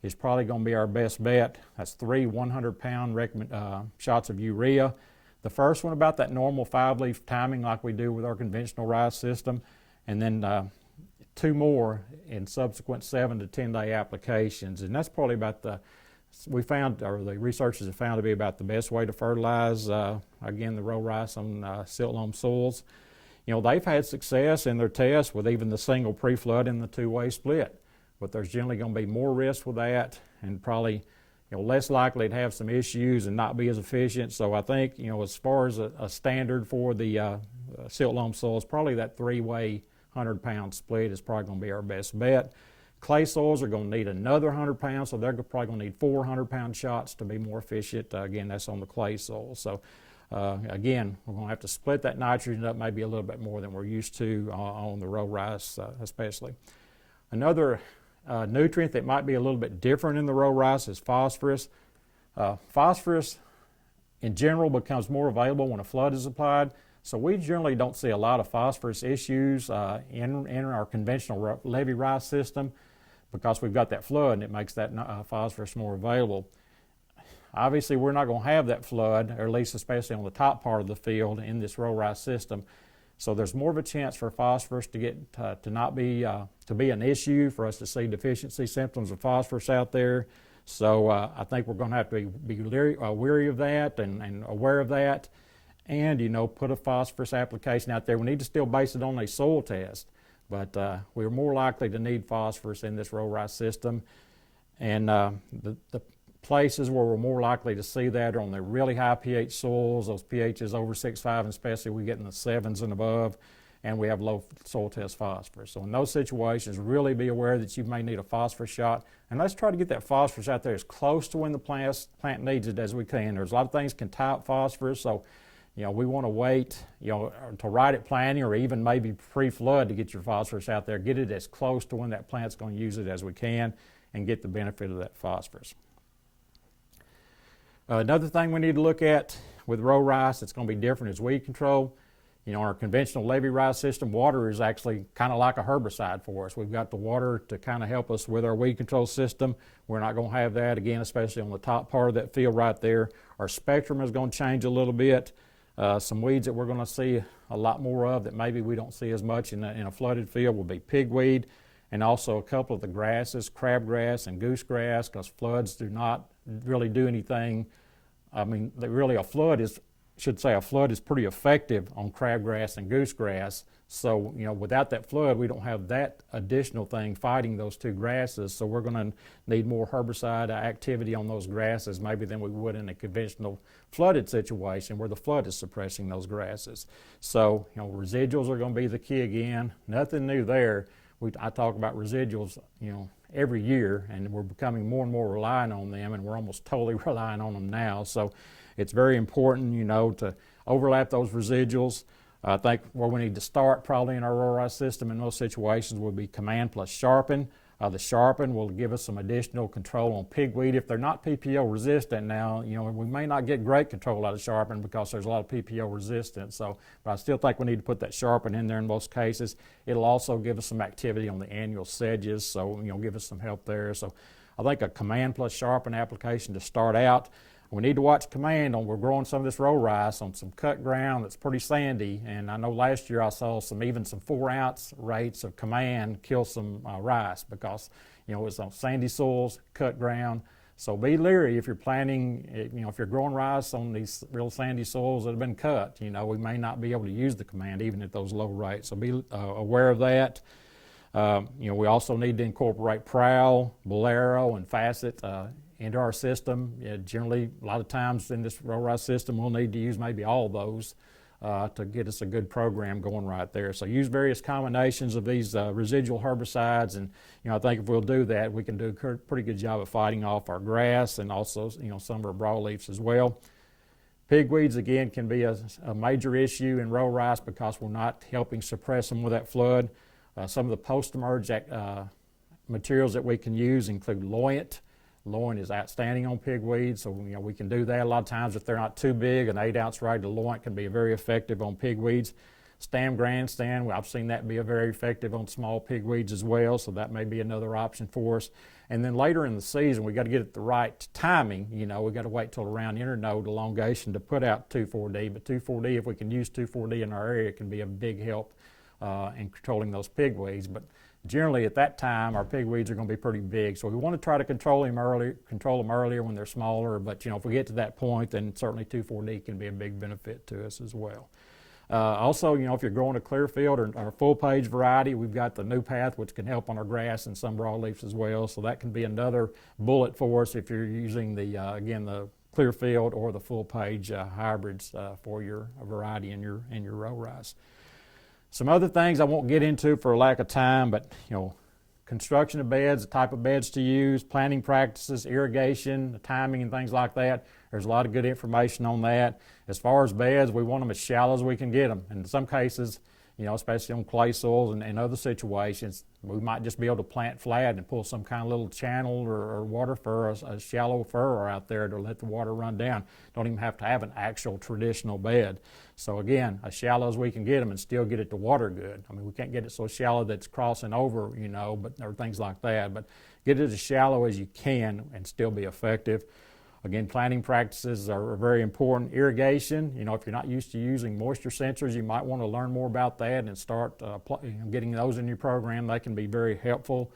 [SPEAKER 2] is probably going to be our best bet. That's 3 100-pound shots of urea. The first one about that normal 5-leaf timing like we do with our conventional rice system, and then 2 more in subsequent 7 to 10-day applications. And that's probably about the researchers have found to be about the best way to fertilize, again, the row rice on silt loam soils. They've had success in their tests with even the single pre-flood and the 2-way split. But there's generally going to be more risk with that, and probably less likely to have some issues and not be as efficient. So I think as far as a standard for the silt loam soils, probably that 3-way 100-pound split is probably going to be our best bet. Clay soils are going to need another 100 pounds, so they're probably going to need 400-pound shots to be more efficient. Again, that's on the clay soil. So again, we're going to have to split that nitrogen up maybe a little bit more than we're used to on the row rice especially. Another nutrient that might be a little bit different in the row rice is phosphorus. Phosphorus in general becomes more available when a flood is applied. So we generally don't see a lot of phosphorus issues in our conventional levee rice system because we've got that flood and it makes that phosphorus more available. Obviously, we're not going to have that flood, or at least especially on the top part of the field in this row rice system. So there's more of a chance for phosphorus to get to not be to be an issue, for us to see deficiency symptoms of phosphorus out there. So I think we're going to have to be wary of that and aware of that, and put a phosphorus application out there. We need to still base it on a soil test, but we're more likely to need phosphorus in this row rice system, and the places where we're more likely to see that are on the really high pH soils, those pHs over 6.5, and especially we get in the 7s and above, and we have low soil test phosphorus. So in those situations, really be aware that you may need a phosphorus shot, and let's try to get that phosphorus out there as close to when the plant needs it as we can. There's a lot of things can tie up phosphorus, so we want to wait, to right at planting or even maybe pre-flood to get your phosphorus out there. Get it as close to when that plant's going to use it as we can and get the benefit of that phosphorus. Another thing we need to look at with row rice that's going to be different is weed control. Our conventional levee rice system, water is actually kind of like a herbicide for us. We've got the water to kind of help us with our weed control system. We're not going to have that, again, especially on the top part of that field right there. Our spectrum is going to change a little bit. Some weeds that we're going to see a lot more of that maybe we don't see as much in a flooded field will be pigweed, and also a couple of the grasses, crabgrass and goosegrass, because floods do not really do anything. I mean, a flood is pretty effective on crabgrass and goosegrass. So, without that flood, we don't have that additional thing fighting those two grasses. So we're going to need more herbicide activity on those grasses maybe than we would in a conventional flooded situation where the flood is suppressing those grasses. So, residuals are going to be the key again. Nothing new there. I talk about residuals, every year, and we're becoming more and more reliant on them, and we're almost totally relying on them now. So it's very important, to overlap those residuals. I think where we need to start probably in our row rice system in those situations would be command plus sharpen. The sharpen will give us some additional control on pigweed. If they're not PPO resistant now, we may not get great control out of sharpen because there's a lot of PPO resistance. So, but I still think we need to put that sharpen in there in most cases. It'll also give us some activity on the annual sedges, so give us some help there. So I think a command plus sharpen application to start out. We need to watch command on, we're growing some of this row rice on some cut ground that's pretty sandy, and I know last year I saw some 4-ounce rates of command kill some rice because it was on sandy soils, cut ground. So be leery if you're planting, if you're growing rice on these real sandy soils that have been cut, we may not be able to use the command even at those low rates. So be aware of that. We also need to incorporate prowl, bolero, and facet into our system. Generally, a lot of times in this row rice system, we'll need to use maybe all of those to get us a good program going right there. So use various combinations of these residual herbicides, and I think if we'll do that, we can do a pretty good job of fighting off our grass and also some of our broadleafs as well. Pigweeds, again, can be a major issue in row rice because we're not helping suppress them with that flood. Some of the post-emerge materials that we can use include loyant. Loin is outstanding on pigweed, so we can do that. A lot of times if they're not too big, an 8-ounce rate of loin can be very effective on pigweeds. Stam grandstand, I've seen that be very effective on small pigweeds as well, so that may be another option for us. And then later in the season, we got to get it the right timing. We got to wait till around internode elongation to put out 2,4-D, but 2,4-D, if we can use 2,4-D in our area, can be a big help in controlling those pigweeds. But generally at that time, our pigweeds are going to be pretty big, so we want to try to control them earlier when they're smaller. But if we get to that point, then certainly 2,4-D can be a big benefit to us as well. Also, if you're growing a clear field or a full page variety, we've got the New Path, which can help on our grass and some broadleafs as well. So that can be another bullet for us if you're using the clear field or the full page hybrids for your variety in your row rice. Some other things I won't get into for lack of time, but construction of beds, the type of beds to use, planting practices, irrigation, the timing and things like that. There's a lot of good information on that. As far as beds, we want them as shallow as we can get them. And in some cases, especially on clay soils and other situations, we might just be able to plant flat and pull some kind of little channel or water furrow, a shallow furrow out there to let the water run down. Don't even have to have an actual traditional bed. So again, as shallow as we can get them and still get it to water good. I mean, we can't get it so shallow that it's crossing over, or things like that. But get it as shallow as you can and still be effective. Again, planting practices are very important. Irrigation, if you're not used to using moisture sensors, you might want to learn more about that and start getting those in your program. They can be very helpful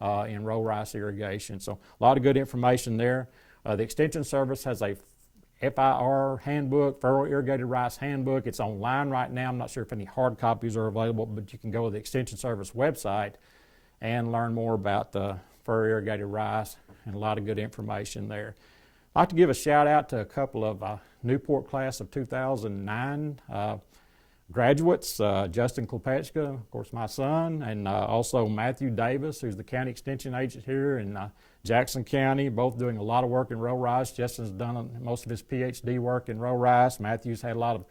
[SPEAKER 2] in row rice irrigation. So a lot of good information there. The Extension Service has a FIR handbook, furrow irrigated rice handbook. It's online right now. I'm not sure if any hard copies are available, but you can go to the Extension Service website and learn more about the furrow irrigated rice, and a lot of good information there. I'd like to give a shout out to a couple of Newport class of 2009 graduates, Justin Klepechka, of course my son, and also Matthew Davis, who's the county extension agent here in Jackson County, both doing a lot of work in row rice. Justin's done most of his PhD work in row rice. Matthew's had a lot of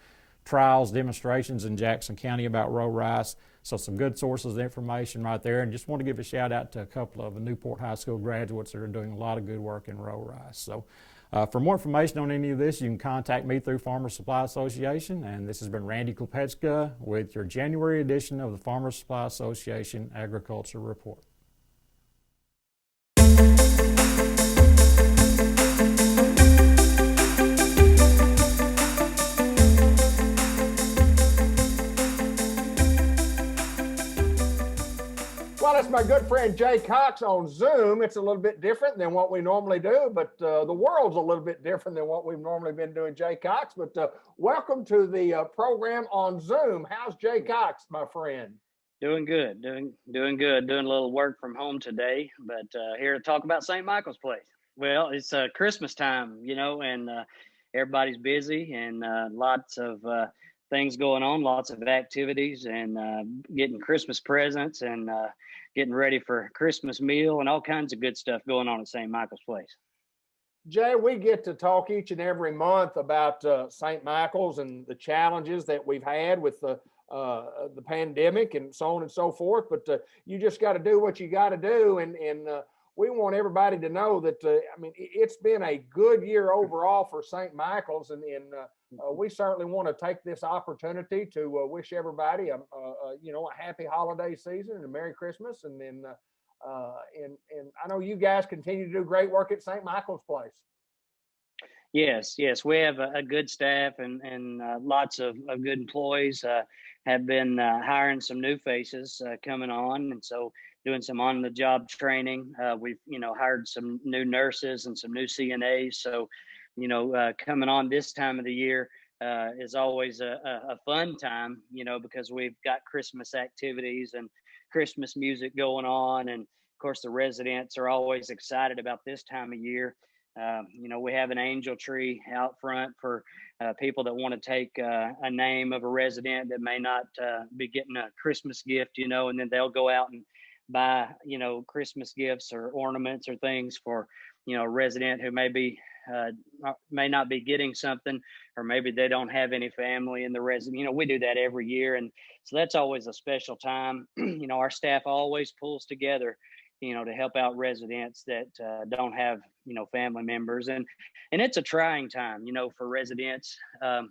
[SPEAKER 2] trials, demonstrations in Jackson County about row rice. So some good sources of information right there. And just want to give a shout out to a couple of Newport High School graduates that are doing a lot of good work in row rice. So for more information on any of this, you can contact me through Farmers Supply Association. And this has been Randy Klepechka with your January edition of the Farmers Supply Association Agriculture Report.
[SPEAKER 3] Well, that's my good friend Jay Cox on Zoom. It's a little bit different than what we normally do, but the world's a little bit different than what we've normally been doing, Jay Cox. But welcome to the program on Zoom. How's Jay Cox, my friend?
[SPEAKER 8] Doing good, doing good. Doing a little work from home today, but here to talk about St. Michael's Place. Well, it's Christmas time, and everybody's busy and lots of things going on, lots of activities, and getting Christmas presents and getting ready for a Christmas meal and all kinds of good stuff going on at St. Michael's Place.
[SPEAKER 3] Jay, we get to talk each and every month about St. Michael's and the challenges that we've had with the pandemic and so on and so forth. But you just got to do what you got to do. And we want everybody to know that, it's been a good year overall for St. Michael's. And we certainly want to take this opportunity to wish everybody a happy holiday season and a Merry Christmas. And then and I know you guys continue to do great work at St. Michael's Place.
[SPEAKER 8] Yes, we have a good staff and lots of good employees. Have been hiring some new faces coming on, and so doing some on-the-job training. We've hired some new nurses and some new CNAs. So coming on this time of the year is always a fun time, because we've got Christmas activities and Christmas music going on, and of course the residents are always excited about this time of year. We have an angel tree out front for people that want to take a name of a resident that may not be getting a Christmas gift, and then they'll go out and buy, Christmas gifts or ornaments or things for, a resident who may not be getting something, or maybe they don't have any family in the resident. We do that every year. And so that's always a special time. Our staff always pulls together to help out residents that don't have, family members. And it's a trying time, for residents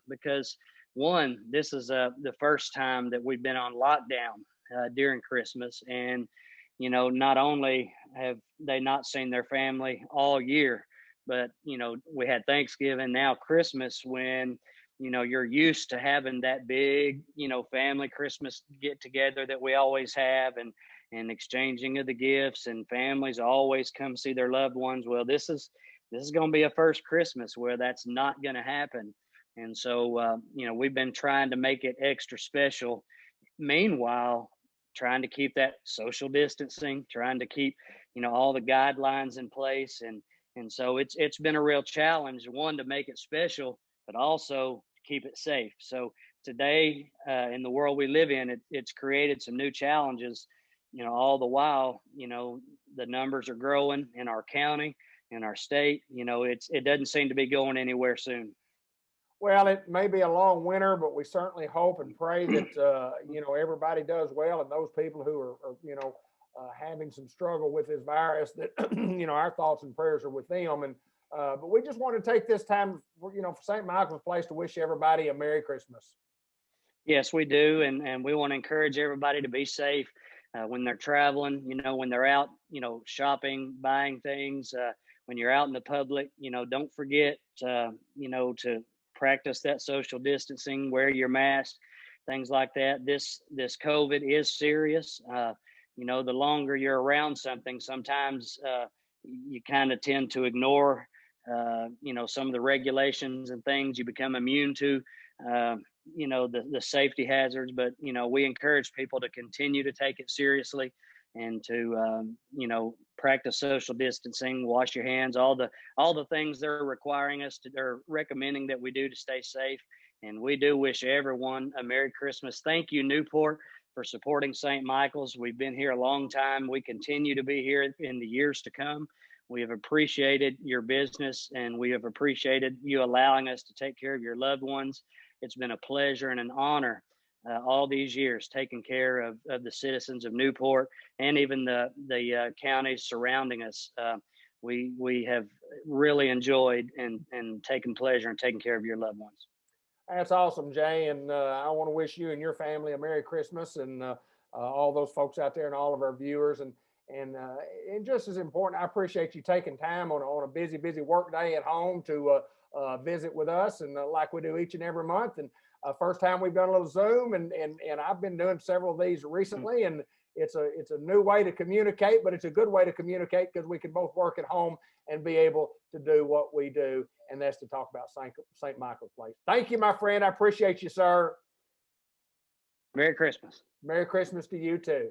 [SPEAKER 8] because one, this is the first time that we've been on lockdown during Christmas. And, not only have they not seen their family all year, but, we had Thanksgiving, now Christmas, when, you're used to having that big, family Christmas get together that we always have, and exchanging of the gifts, and families always come see their loved ones. Well, this is going to be a first Christmas where that's not going to happen. And so, we've been trying to make it extra special. Meanwhile, trying to keep that social distancing, trying to keep, all the guidelines in place. And so it's been a real challenge, one, to make it special, but also keep it safe. So today, in the world we live in, it's created some new challenges, all the while, the numbers are growing in our county, in our state. It doesn't seem to be going anywhere soon.
[SPEAKER 3] Well, it may be a long winter, but we certainly hope and pray that, everybody does well, and those people who are having some struggle with this virus, that, our thoughts and prayers are with them. And, but we just want to take this time, for St. Michael's Place to wish everybody a Merry Christmas.
[SPEAKER 8] Yes, we do. And we want to encourage everybody to be safe when they're traveling, when they're out, shopping, buying things, when you're out in the public, don't forget, to practice that social distancing, wear your mask, things like that. This COVID is serious. The longer you're around something, sometimes you kind of tend to ignore, some of the regulations and things. You become immune to, the safety hazards. But, we encourage people to continue to take it seriously and to, practice social distancing, wash your hands, all the things they're requiring us to, they're recommending that we do to stay safe. And we do wish everyone a Merry Christmas. Thank you, Newport, for supporting St. Michael's. We've been here a long time. We continue to be here in the years to come. We have appreciated your business, and we have appreciated you allowing us to take care of your loved ones. It's been a pleasure and an honor all these years taking care of the citizens of Newport and even the counties surrounding us. We have really enjoyed and taken pleasure in taking care of your loved ones.
[SPEAKER 3] That's awesome, Jay. And I want to wish you and your family a Merry Christmas, and all those folks out there and all of our viewers. And just as important, I appreciate you taking time on a busy work day at home to visit with us, and like we do each and every month. And first time we've done a little Zoom, and I've been doing several of these recently, and it's a new way to communicate, but it's a good way to communicate because we can both work at home and be able to do what we do, and that's to talk about St. Michael's Place. Thank you, my friend. I appreciate you, sir.
[SPEAKER 8] Merry Christmas.
[SPEAKER 3] Merry Christmas to you too.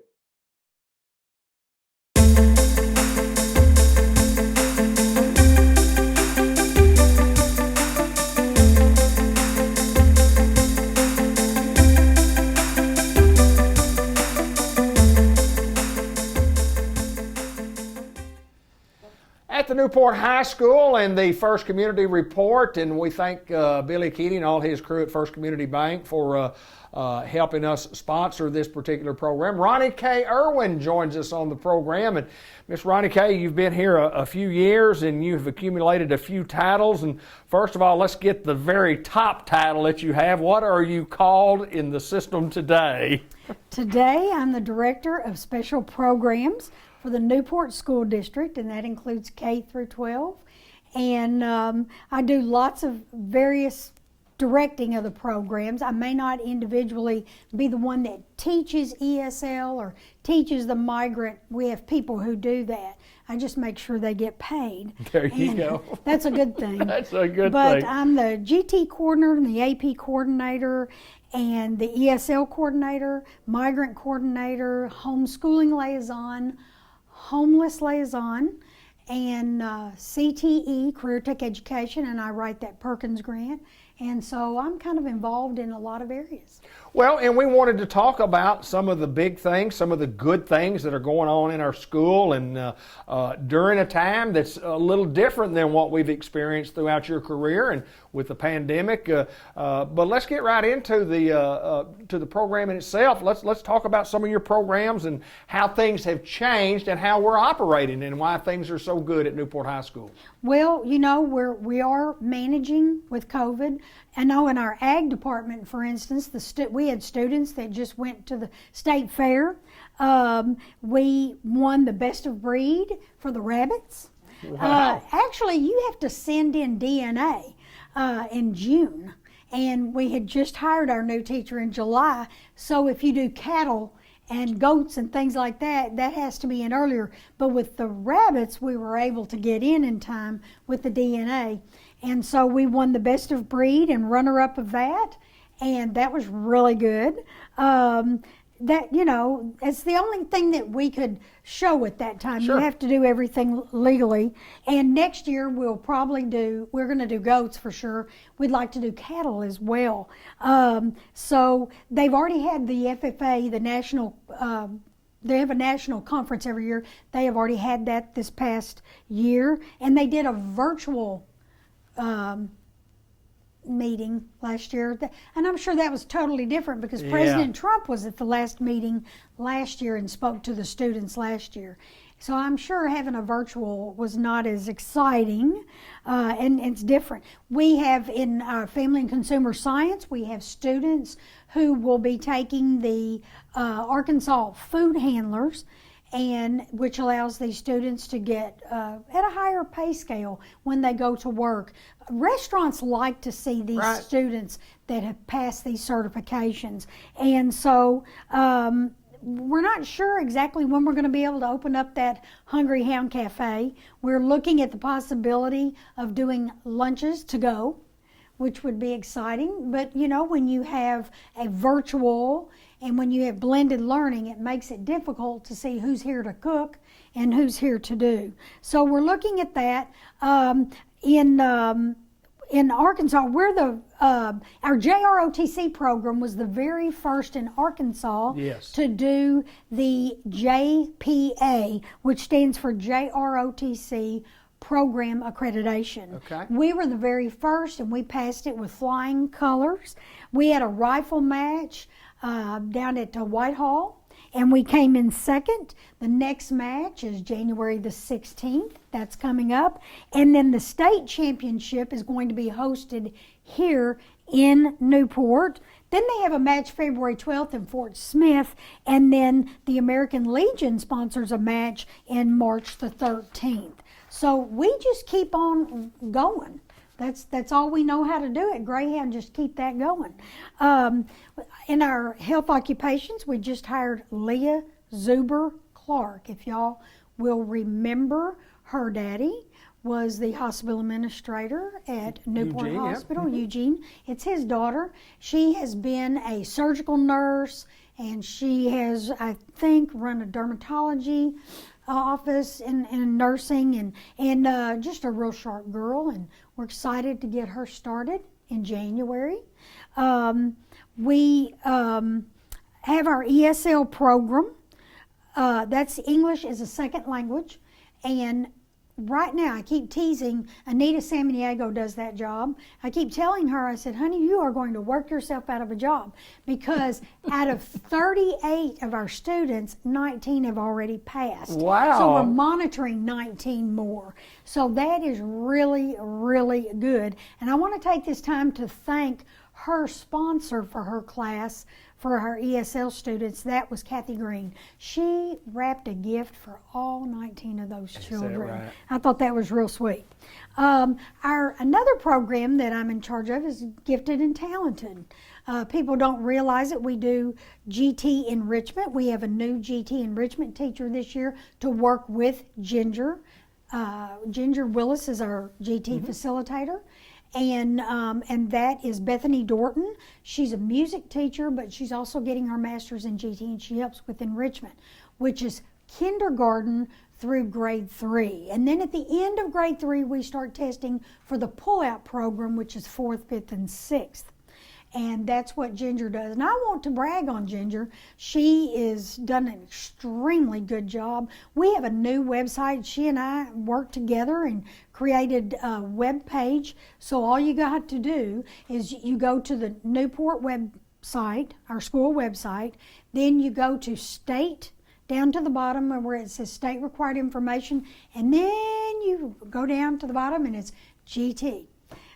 [SPEAKER 3] At the Newport High School and the First Community Report, and we thank Billy Keating and all his crew at First Community Bank for helping us sponsor this particular program. Ronnie K. Irwin joins us on the program, and Miss Ronnie K., you've been here a few years and you've accumulated a few titles. And first of all, let's get the very top title that you have. What are you called in the system today?
[SPEAKER 9] Today, I'm the Director of Special Programs for the Newport School District, and that includes K through 12. And I do lots of various directing of the programs. I may not individually be the one that teaches ESL or teaches the migrant. We have people who do that. I just make sure they get paid.
[SPEAKER 3] There you go.
[SPEAKER 9] That's a good thing.
[SPEAKER 3] That's a good thing.
[SPEAKER 9] But I'm the GT coordinator and the AP coordinator and the ESL coordinator, migrant coordinator, homeschooling liaison, homeless liaison, and CTE, Career Tech Education, and I write that Perkins grant. And so I'm kind of involved in a lot of areas.
[SPEAKER 3] Well, and we wanted to talk about some of the big things, some of the good things that are going on in our school, and during a time that's a little different than what we've experienced throughout your career and with the pandemic. But let's get right into the program in itself. Let's talk about some of your programs and how things have changed and how we're operating and why things are so good at Newport High School.
[SPEAKER 9] Well, we are managing with COVID. I know in our ag department, for instance, we had students that just went to the state fair. We won the best of breed for the rabbits.
[SPEAKER 3] Wow.
[SPEAKER 9] Actually, you have to send in DNA in June, and we had just hired our new teacher in July. So if you do cattle and goats and things like that, that has to be in earlier. But with the rabbits, we were able to get in time with the DNA. And so we won the best of breed and runner-up of that, and that was really good. It's the only thing that we could show at that time.
[SPEAKER 3] Sure.
[SPEAKER 9] You have to do everything legally. And next year we're going to do goats for sure. We'd like to do cattle as well. So they've already had the FFA, the National they have a national conference every year. They have already had that this past year, and they did a virtual meeting last year, and I'm sure that was totally different because President Trump was at the last meeting last year and spoke to the students last year. So I'm sure having a virtual was not as exciting, and it's different. We have in our Family and Consumer Science, we have students who will be taking the Arkansas food handlers, and which allows these students to get at a higher pay scale when they go to work. Restaurants like to see these students that have passed these certifications, and so we're not sure exactly when we're going to be able to open up that Hungry Hound Cafe. We're looking at the possibility of doing lunches to go, which would be exciting. But you know, when you have a virtual and when you have blended learning, it makes it difficult to see who's here to cook and who's here to do. So we're looking at that. In Arkansas, we're the our JROTC program was the very first in Arkansas to do the JPA, which stands for JROTC Program Accreditation.
[SPEAKER 10] Okay.
[SPEAKER 9] We were the very first, and we passed it with flying colors. We had a rifle match down at Whitehall, and we came in second. The next match is January the 16th. That's coming up. And then the state championship is going to be hosted here in Newport. Then they have a match February 12th in Fort Smith. And then the American Legion sponsors a match in March the 13th. So we just keep on going. That's all we know how to do at Greyhound, just keep that going. In our health occupations, we just hired Leah Zuber Clark. If y'all will remember, her daddy was the hospital administrator at Newport
[SPEAKER 10] Eugene,
[SPEAKER 9] Hospital, Eugene. It's his daughter. She has been a surgical nurse, and she has, I think, run a dermatology office and nursing, and just a real sharp girl, and we're excited to get her started in January. We have our ESL program. That's English as a second language, and right now I keep teasing Anita Samaniego does that job. I keep telling her, I said, honey, you are going to work yourself out of a job, because out of 38 of our students, 19 have already passed.
[SPEAKER 10] Wow.
[SPEAKER 9] So we're monitoring 19 more. So that is really, really good. And I want to take this time to thank her sponsor for her class, for her ESL students. That was Kathy Green. She wrapped a gift for all 19 of those children.
[SPEAKER 10] right?
[SPEAKER 9] I thought that was real sweet. Another program that I'm in charge of is Gifted and Talented. People don't realize it. We do GT enrichment. We have a new GT enrichment teacher this year to work with Ginger. Ginger Willis is our GT facilitator. And that is Bethany Dorton. She's a music teacher, but she's also getting her master's in GT, and she helps with enrichment, which is kindergarten through grade 3. And then at the end of grade 3, we start testing for the pull-out program, which is 4th, 5th, and 6th. And that's what Ginger does. And I want to brag on Ginger. She has done an extremely good job. We have a new website. She and I worked together and created a web page. So all you got to do is you go to the Newport website, our school website. Then you go to state, down to the bottom where it says state required information. And then you go down to the bottom and it's GT.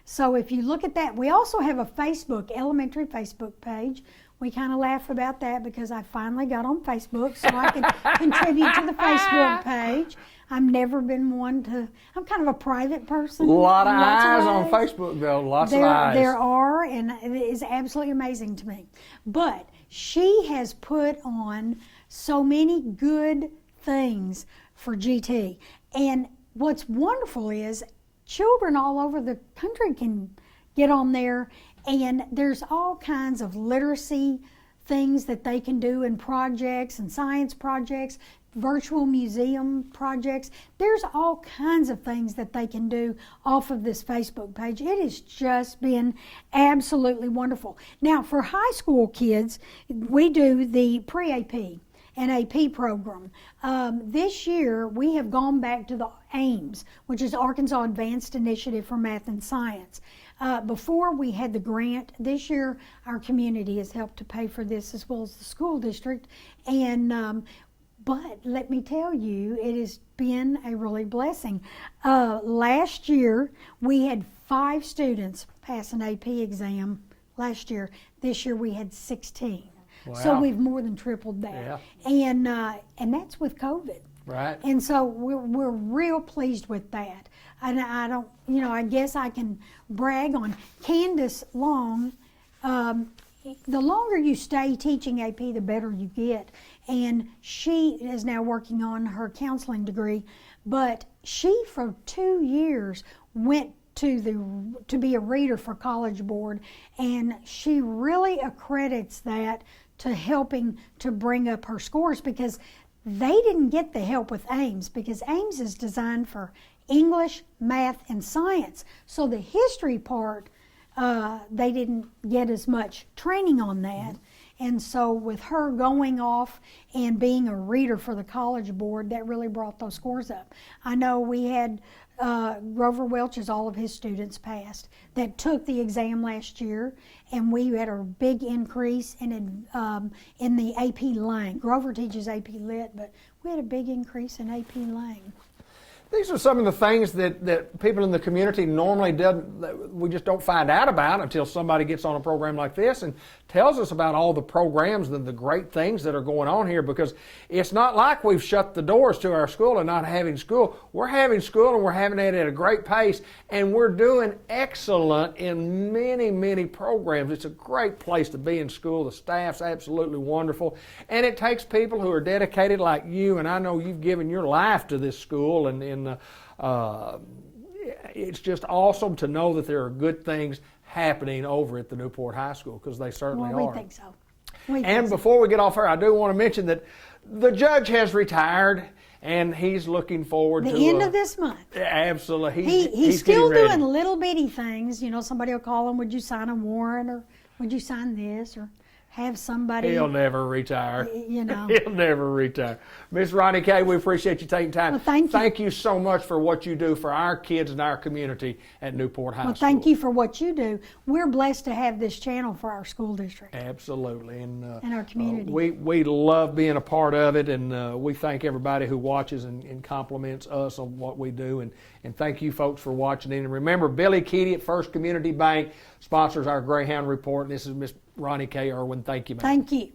[SPEAKER 9] So if you look at that, we also have a Facebook, elementary Facebook page. We kind of laugh about that because I finally got on Facebook so I can contribute to the Facebook page. I've never been one to, I'm kind of a private person.
[SPEAKER 10] A lot of eyes on
[SPEAKER 9] ways.
[SPEAKER 10] Facebook, though. Lots of eyes.
[SPEAKER 9] There are, and it is absolutely amazing to me. But she has put on so many good things for GT. And what's wonderful is children all over the country can get on there, and there's all kinds of literacy things that they can do in projects and science projects, virtual museum projects. There's all kinds of things that they can do off of this Facebook page. It has just been absolutely wonderful. Now, for high school kids, we do the pre-AP. and AP program. This year, we have gone back to the AIMS, which is Arkansas Advanced Initiative for Math and Science. Before we had the grant, this year our community has helped to pay for this as well as the school district. And but let me tell you, it has been a really blessing. Last year, we had 5 students pass an AP exam last year. This year we had 16.
[SPEAKER 10] Wow.
[SPEAKER 9] So we've more than tripled that.
[SPEAKER 10] Yeah.
[SPEAKER 9] And that's with COVID.
[SPEAKER 10] Right.
[SPEAKER 9] And so we're real pleased with that. And I don't, I guess I can brag on Candace Long. The longer you stay teaching AP, the better you get. And she is now working on her counseling degree, but she for 2 years went to be a reader for College Board, and she really accredits that to helping to bring up her scores, because they didn't get the help with AIMS, because AIMS is designed for English, math, and science. So the history part, they didn't get as much training on that. And so with her going off and being a reader for the College Board, that really brought those scores up. I know we had Grover Welch's, all of his students passed, that took the exam last year, and we had a big increase in the AP Lang. Grover teaches AP Lit, but we had a big increase in AP Lang.
[SPEAKER 10] These are some of the things that people in the community normally we just don't find out about until somebody gets on a program like this and tells us about all the programs and the great things that are going on here, because it's not like we've shut the doors to our school and not having school. We're having school, and we're having it at a great pace, and we're doing excellent in many, many programs. It's a great place to be in school. The staff's absolutely wonderful, and it takes people who are dedicated like you, and I know you've given your life to this school, and it's just awesome to know that there are good things happening over at the Newport High School, because they certainly are.
[SPEAKER 9] We think so.
[SPEAKER 10] Before we get off here, I do want to mention that the judge has retired, and he's looking forward to
[SPEAKER 9] the end of this month.
[SPEAKER 10] Absolutely.
[SPEAKER 9] He's still doing little bitty things. Somebody will call him, would you sign a warrant, or would you sign this, or have somebody.
[SPEAKER 10] He'll never retire.
[SPEAKER 9] He'll
[SPEAKER 10] never retire. Miss Ronnie Kay, we appreciate you taking time.
[SPEAKER 9] Well, thank you.
[SPEAKER 10] Thank you so much for what you do for our kids and our community at Newport High School.
[SPEAKER 9] Well, thank you for what you do. We're blessed to have this channel for our school district.
[SPEAKER 10] Absolutely. And
[SPEAKER 9] our community.
[SPEAKER 10] We love being a part of it, and we thank everybody who watches and compliments us on what we do. And thank you folks for watching. And remember, Billy Keaty at First Community Bank sponsors our Greyhound Report. And this is Miss Ronnie K. Irwin. Thank you, ma'am.
[SPEAKER 9] Thank you.